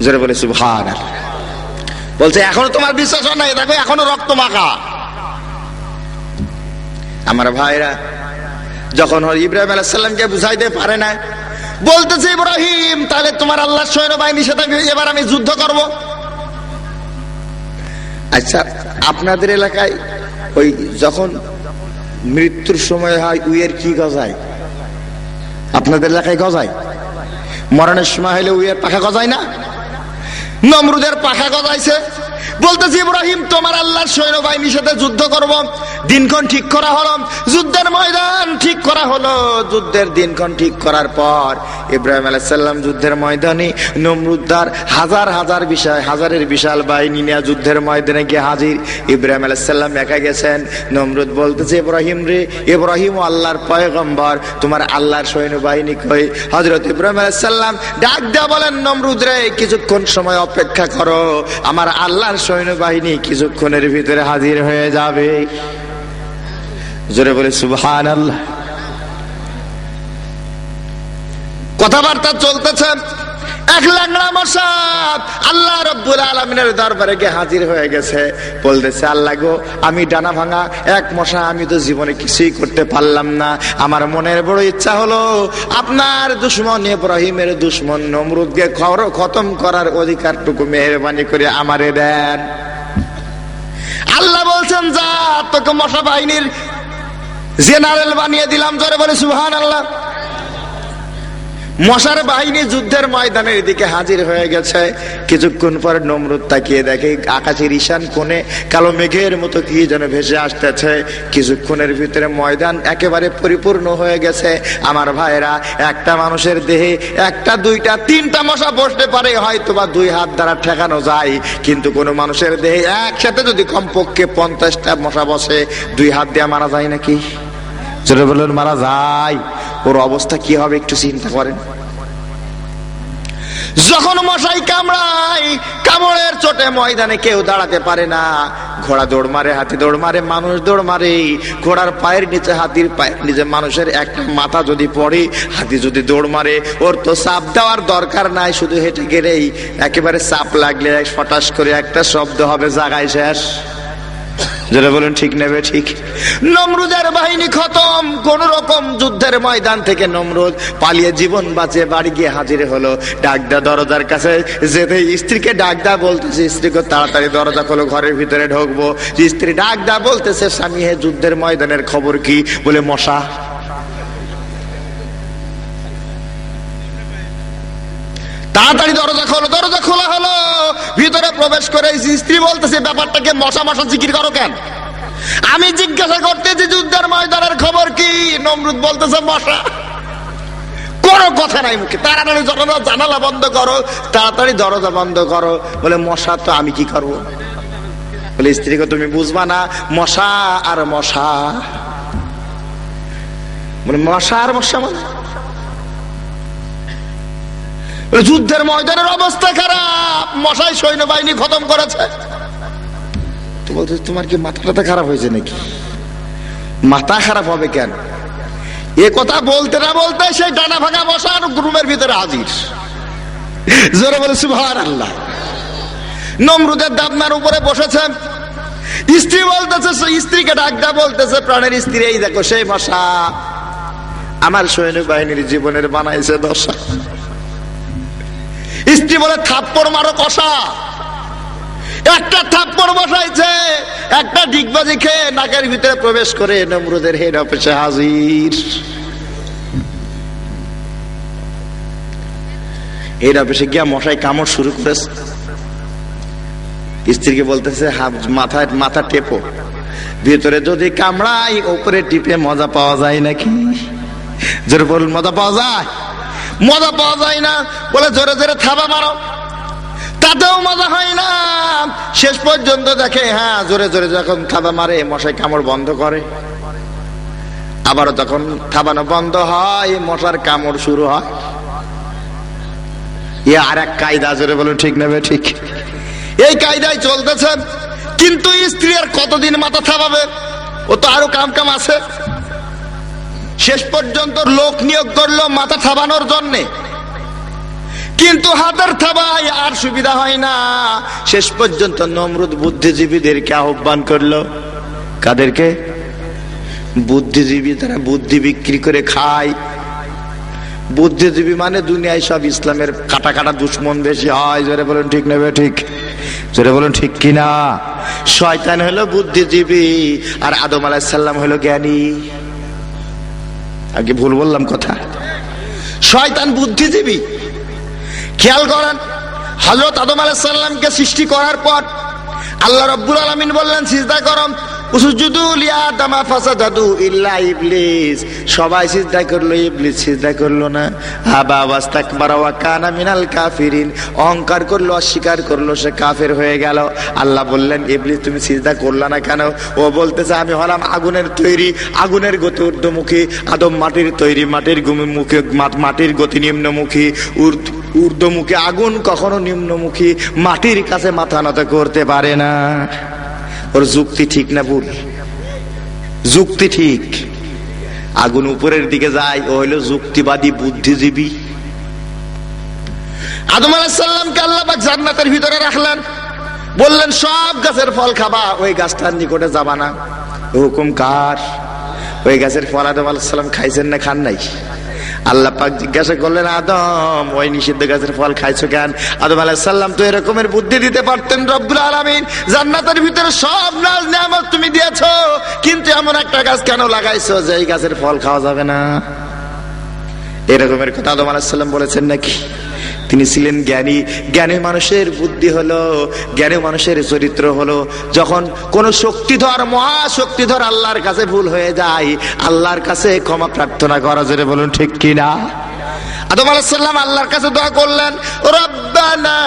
জোরে বলে সুবহানাল্লাহ। বলছে, এখনো তোমার বিশ্বাস হয় না? দেখো এখনো রক্ত মাখা। আমার ভাইরা, যখন ইব্রাহিম আলাইহিস সালামকে বুঝাইতে পারে না, বলতেছে ইব্রাহিম তাহলে তোমার আল্লাহর সৈন্যবাহিনীর সাথে এবার আমি যুদ্ধ করব। আচ্ছা, আপনাদের এলাকায় ওই যখন মৃত্যুর সময় হয় উইয়ের কি গজায়? আপনাদের এলাকায় গজায়? মরণের সময় হলে উইয়ের পাখা গজায় না? নমরুদের পাখা গজাইছে। বলতেছে ইব্রাহিম তোমার আল্লাহর সৈন্যবাহিনীর সাথে যুদ্ধ করব। দিনক্ষণ ঠিক করা হলো, যুদ্ধের ময়দান ঠিক করা হলো। যুদ্ধের দিনক্ষণ ঠিক করার পর ইব্রাহিম আলাইহিস সালাম যুদ্ধের ময়দানে নমরুদ্দার হাজারের বিশাল বাহিনী নিয়ে যুদ্ধের ময়দানে গিয়ে হাজির। ইব্রাহিম আলাইহিস সালাম একা গেছেন। নমরুদ বলতেছে ইব্রাহিম রে, ইব্রাহিম আল্লাহর পয়গম্বর, তোমার আল্লাহর সৈন্যবাহিনী কই? হযরত ইব্রাহিম আলাইহিস সালাম ডাক দিয়ে বলেন, নমরুদ রে কিছুক্ষণ সময় অপেক্ষা করো, আমার আল্লাহর সৈন্যবাহিনী কিছুক্ষণের ভিতরে হাজির হয়ে যাবে। জোরে বলে সুবহানাল্লাহ। কথাবার্তা চলতেছে, এক ল্যাংড়া মশা আল্লাহ রাব্বুল আলামিনের দরবারে গিয়ে হাজির হয়ে গেছে। বলতেছে আল্লাহ গো, আমি ডানা ভাঙা এক মশা, আমি তো জীবনে কিছুই করতে পারলাম না। আমার মনের বড় ইচ্ছা হলো আপনার দুশমন ইব্রাহিমের দুশমন নমরুদকে খতম করার অধিকারটুকু মেহেরবানি করে আমারে দেন। আল্লাহ বলছেন যা, তোকে মশা বাহিনীর জেনারেল বানিয়ে দিলাম। জোরে বলে সুবহানাল্লাহ। মশার বাহিনী যুদ্ধের ময়দানের দিকে হাজির হয়ে গেছে। কিছুক্ষণ পর নমরুদ তাকিয়ে দেখে আকাশের ঈশান কোণে কালো মেঘের মতো কি যেন ভেসে আসতেছে। কিছুক্ষণের ভিতরে ময়দান একেবারে পরিপূর্ণ হয়ে গেছে। আমার ভাইরা, একটা মানুষের দেহে একটা, দুইটা, তিনটা মশা বসতে পারে, হয়তো বা 2 হাত দ্বারা ঠেকানো যায়, কিন্তু কোন মানুষের দেহে একসাথে যদি কমপক্ষে 50টা মশা বসে, 2 হাত দিয়ে মারা যায় নাকি? চলে বলুন, মারা যায়। ওর অবস্থা কি হবে একটু চিন্তা করেন। যখন মশাই কামড়ায়, কামড়ের চোটে ময়দানে কেউ দাঁড়াতে পারে না। ঘোড়া দৌড় মারে, হাতি দৌড় মারে, মানুষ দৌড় মারে। ঘোড়ার পায়ের নিচে, হাতির পায়ের নিচে মানুষের একটা মাথা যদি পড়ে, হাতি যদি দৌড় মারে, ওর তো চাপ দেওয়ার দরকার নাই, শুধু হেঁটে গেলেই একেবারে চাপ লাগলে ফটাস করে একটা শব্দ হবে, জায়গায় শেষ। যেটা বলেন ঠিক নেবে ঠিক। নমরুদের বাহিনী খতম। কোন রকম যুদ্ধের ময়দান থেকে নমরুদ পালিয়ে জীবন বাঁচিয়ে বাড়ি গিয়ে হাজির হলো। ডাকদা দরজার কাছে যেতে স্ত্রীকে ডাকদা বলতেছে, স্ত্রীকে তাড়াতাড়ি দরজা খোলো, ঘরের ভিতরে ঢুকবো। স্ত্রী ডাকদা বলতেছে, স্বামী হে যুদ্ধের ময়দানের খবর কি? বলে মশা। তাড়াতাড়ি দরজা খোলো। দরজা খোলা হলো, ভিতরে প্রবেশ করে স্ত্রী বলতেছে, ব্যাপারটাকে মশা মশা জিকির করো কেন? আমি জিজ্ঞাসা করতেছি যুদ্ধের ময়দানের খবর কি? নমরুদ বলতেছে মশা। কোনো কথা নাই মুখে। তাড়াতাড়ি জানালা বন্ধ করো, তাড়াতাড়ি দরজা বন্ধ করো। বলে মশা তো আমি কি করবো? বলে স্ত্রীকে তুমি বুঝবা না, মশা আর মশা। বলে মশা আর মশা মানে? যুদ্ধের ময়দানের অবস্থা খারাপ, মশাই সৈন্যবাহিনী খতম করেছে। তো বলতে, তোমার কি মাথাটা খারাপ হয়েছে নাকি? মাথা খারাপ হবে কেন? এ কথা বলতে না বলতে সেই ডানা ভাঙা মশা রুমের ভিতরে হাজির। জোরে বলে সুবহানাল্লাহ। নমরুদের দাবনার উপরে বসেছে। স্ত্রী বলতেছে, স্ত্রীকে ডাকদা বলতেছে, প্রাণের স্ত্রী, এই দেখো সেই মশা আমার সৈন্যবাহিনীর জীবনের বানাইছে দশা। স্ত্রী বলে, থাপ্পড় মারো কষা। একটা থাপ্পড় বসাইছে, একটা ডিগবাজি খেয়ে নাকের ভিতরে প্রবেশ করে নমরুদের হেড অফিসে হাজির। হেড অফিসে গিয়া মশাই কামড় শুরু করেছে। স্ত্রীকে বলতেছে, মাথা টেপো, ভিতরে যদি কামড়াই উপরে টিপে মজা পাওয়া যায় নাকি? জোরে বলুন, মজা পাওয়া যায়? মজা পাওয়া যায় না। বলে জোরে জোরে থাবা মারো, তাতেও মজা হয় না। শেষ পর্যন্ত দেখে, হ্যাঁ, জোরে জোরে যখন থাবা মারে মশাই কামড় বন্ধ করে। আবারও তখন থাবানো বন্ধ হয়, মশার কামড় শুরু হয়। এ আর এক কায়দা। জোরে বলুন ঠিক নেবে ঠিক। এই কায়দায় চলতেছে। কিন্তু স্ত্রী আর কতদিন মাথা থাবাবে? ও তো আরো কাম কাম আছে। শেষ পর্যন্ত লোক নিয়োগ করলো মাথা থাবানোর জন্য, কিন্তু হাতের থাবায় আর সুবিধা হয় না। শেষ পর্যন্ত নমরুদ বুদ্ধিজীবীদেরকে আহ্বান করলো। কাদেরকে? বুদ্ধিজীবী, তারা বুদ্ধি বিক্রি করে খায়। বুদ্ধিজীবী মানে দুনিয়ায় সব ইসলামের কাটা কাটা দুশ্মন বেশি হয়। জোরে বলেন ঠিক নেবে ঠিক, জোরে বলেন ঠিক কিনা। শয়তান হলো বুদ্ধিজীবী আর আদম আলাইহিস সালাম হলো জ্ঞানী। আগে ভুল বললাম কথা। শয়তান বুদ্ধিজীবী। খেয়াল করেন, হযরত আদম আলাইহিস সালামকে সৃষ্টি করার পর আল্লাহ রাব্বুল আলামিন বললেন সিজদা করো, উসজুদু লিআদামা ফাসাদাদু ইল্লা ইবলিস। সবাই সিজদা করলো, ইবলিস সিজদা করলো না। আবা ওয়াস্তাকবারা ওয়া কানা মিনাল কাফিরিন, অহংকার করলো, অস্বীকার করলো, সে কাফের হয়ে গেল। আল্লাহ বললেন ইবলিস তুমি সিজদা করলা না কেন? ও বলতেছে আমি হলাম আগুনের তৈরি, আগুনের গতি ঊর্ধ্বমুখী, আদম মাটির তৈরি, মাটির মুখে মাটির গতি নিম্নমুখী, ঊর্ধ্বমুখী। আগুন কখনো নিম্নমুখী, মাটির কাছে মাথা নত করতে পারে না। ওর যুক্তি ঠিক না ভুল? যুক্তি ঠিক। আগুন উপরের দিকে যায়, ও হইল যুক্তিবাদী বুদ্ধিজীবী। আদম আলাইহিস সালামকে আল্লাহ পাক জান্নাতের ভিতরে রাখলেন, বললেন সব গাছের ফল খাবা, ওই গাছটার নিকটে যাবা না। হুকুম কার? ওই গাছের ফল আদম আলাইহিস সালাম খাইছেন না খান নাই? আল্লাহ পাক জিজ্ঞাসা করলেন আদম ওই নিষিদ্ধ গাছের ফল খাইছো কেন? আদম আলাইহিস সালাম তো এরকমের বুদ্ধি দিতে পারতেন। রব্বুল আলামিন জান্নাতের ভিতরে সব নাজ নিয়ামত তুমি দিয়েছো, কিন্তু এমন একটা গাছ কেন লাগাইছো যে এই গাছের ফল খাওয়া যাবে না? এরকমের কথা আদম আলাইহিস সালাম বলেছেন নাকি? তিনি ছিলেন জ্ঞানী। জ্ঞানী মানুষের বুদ্ধি হলো, জ্ঞানী মানুষের চরিত্র হলো, যখন কোন শক্তিধর মহাশক্তিধর আল্লাহর কাছে ভুল হয়ে যায়, আল্লাহর কাছে ক্ষমা প্রার্থনা করা। জোরে বলুন ঠিক কিনা। আদম আলাইহিস সালাম আল্লাহর কাছে দোয়া করলেন, রব্বানা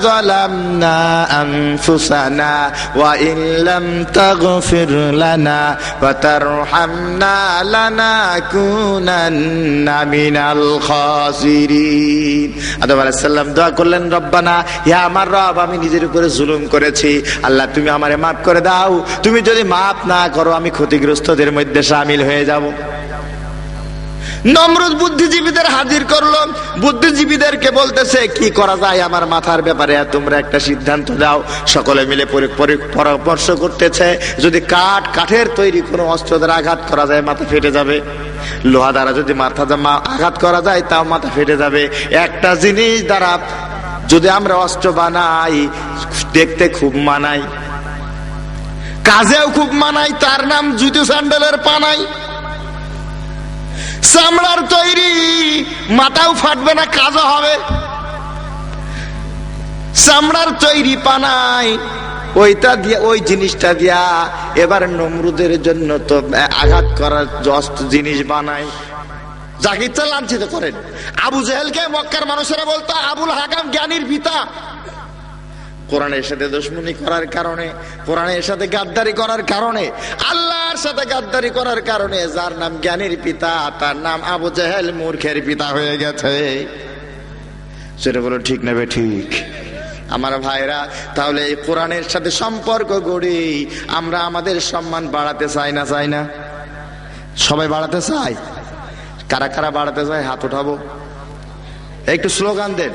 যালামনা আনফুসানা ওয়া ইন লাম তাগফির লানা ওয়া তারহামনা লানাকুনান্না মিনাল খাসিরিন। আদম আলাইহিস সালাম দোয়া করলেন, রব্বানা, হে আমার রব, আমি নিজের উপরে জুলুম করেছি, আল্লাহ তুমি আমারে মাফ করে দাও। তুমি যদি মাফ না করো আমি ক্ষতিগ্রস্তদের মধ্যে শামিল হয়ে যাব। নমরুদ বুদ্ধিজীবীদের হাজির করলো, বুদ্ধিজীবীদেরকে বলতেছে কি করা যায় আমার মাথার ব্যাপারে, তোমরা একটা সিদ্ধান্ত দাও। সকলে মিলে পরামর্শ করতেছে, যদি কাঠের তৈরি কোনো অস্ত্র দ্বারা আঘাত করা যায় মাথা ফেটে যাবে, লোহা দ্বারা যদি মাথা আঘাত করা যায় তাও মাথা ফেটে যাবে। একটা জিনিস দ্বারা যদি আমরা অস্ত্র বানাই, দেখতে খুব মানাই, কাজেও খুব মানাই, তার নাম জুতো স্যান্ডেলের পানাই। চামড়ার তৈরি, মাথাও ফাটবে না, কাজও হবে। চামড়ার তৈরি পানাই, ওইটা দিয়া, ওই জিনিসটা দিয়া এবার নমরুদের জন্য তো আঘাত করার জিনিস বানাই, যাকে ইচ্ছা লাঞ্ছিত করেন। আবু জেহেলকে মক্কার মানুষেরা বলতো আবুল হাকাম জ্ঞানীর পিতা। কোরআনের সাথে দুশমনি করার কারণে, কোরআনের সাথে গাদ্দারি করার কারণে, আল্লাহর সাথে গাদ্দারি করার কারণে যার নাম জ্ঞানীর পিতা তার নাম আবু জেহেল মূর্খের পিতা হয়ে গেছে। সেটা বলো ঠিক নেবে ঠিক। আমার ভাইরা, তাহলে এই কোরআনের সাথে সম্পর্ক গড়ি আমরা আমাদের সম্মান বাড়াতে চাই না? চাই না? সবাই বাড়াতে চাই। কারা কারা বাড়াতে চাই হাত উঠাবো, একটু স্লোগান দেন।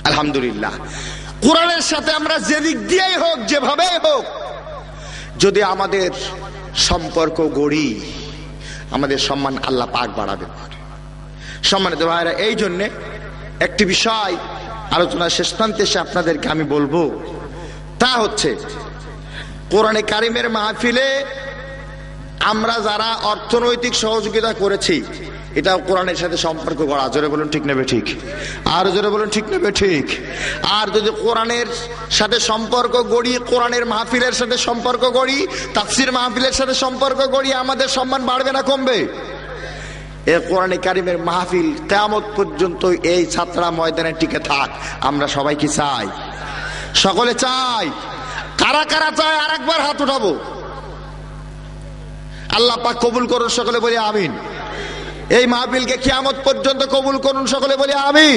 আলহামদুলিল্লাহ, কোরআনের সাথে আমরা যেদিক দিয়েই হোক, যেভাবেই হোক, যদি আমাদের সম্পর্ক গড়ি, আমাদের সম্মান আল্লাহ পাক বাড়াবে। সম্মানিত ভাইরা, এই জন্যে একটি বিষয় আলোচনা শেষ প্রান্তে এসে আপনাদেরকে আমি বলবো, তা হচ্ছে কোরআনে কারিমের মাহফিলে আমরা যারা অর্থনৈতিক সহযোগিতা করেছি, এটাও কোরআনের সাথে সম্পর্ক গড়া। জোরে বলুন ঠিক নেবে ঠিক, আর জোরে বলুন ঠিক নেবে ঠিক। আর যদি কোরআনের সাথে সম্পর্ক গড়ি, কোরআনের মাহফিলের সাথে সম্পর্ক গড়ি, তাফসির মাহফিলের সাথে সম্পর্ক গড়ি, আমাদের সম্মান বাড়বে না কমবে? এই কোরআনে কারিমের মাহফিল কিয়ামত পর্যন্ত এই ছাত্রা ময়দানে টিকে থাক, আমরা সবাই কি চাই? সকলে চাই। কারা কারা চায় আরেকবার হাত উঠাবো। আল্লাহ পাক কবুল করুন, সকলে বলি আমিন। এই মাহফিলকে কিয়ামত পর্যন্ত কবুল করুন, সকলে বলি আমিন।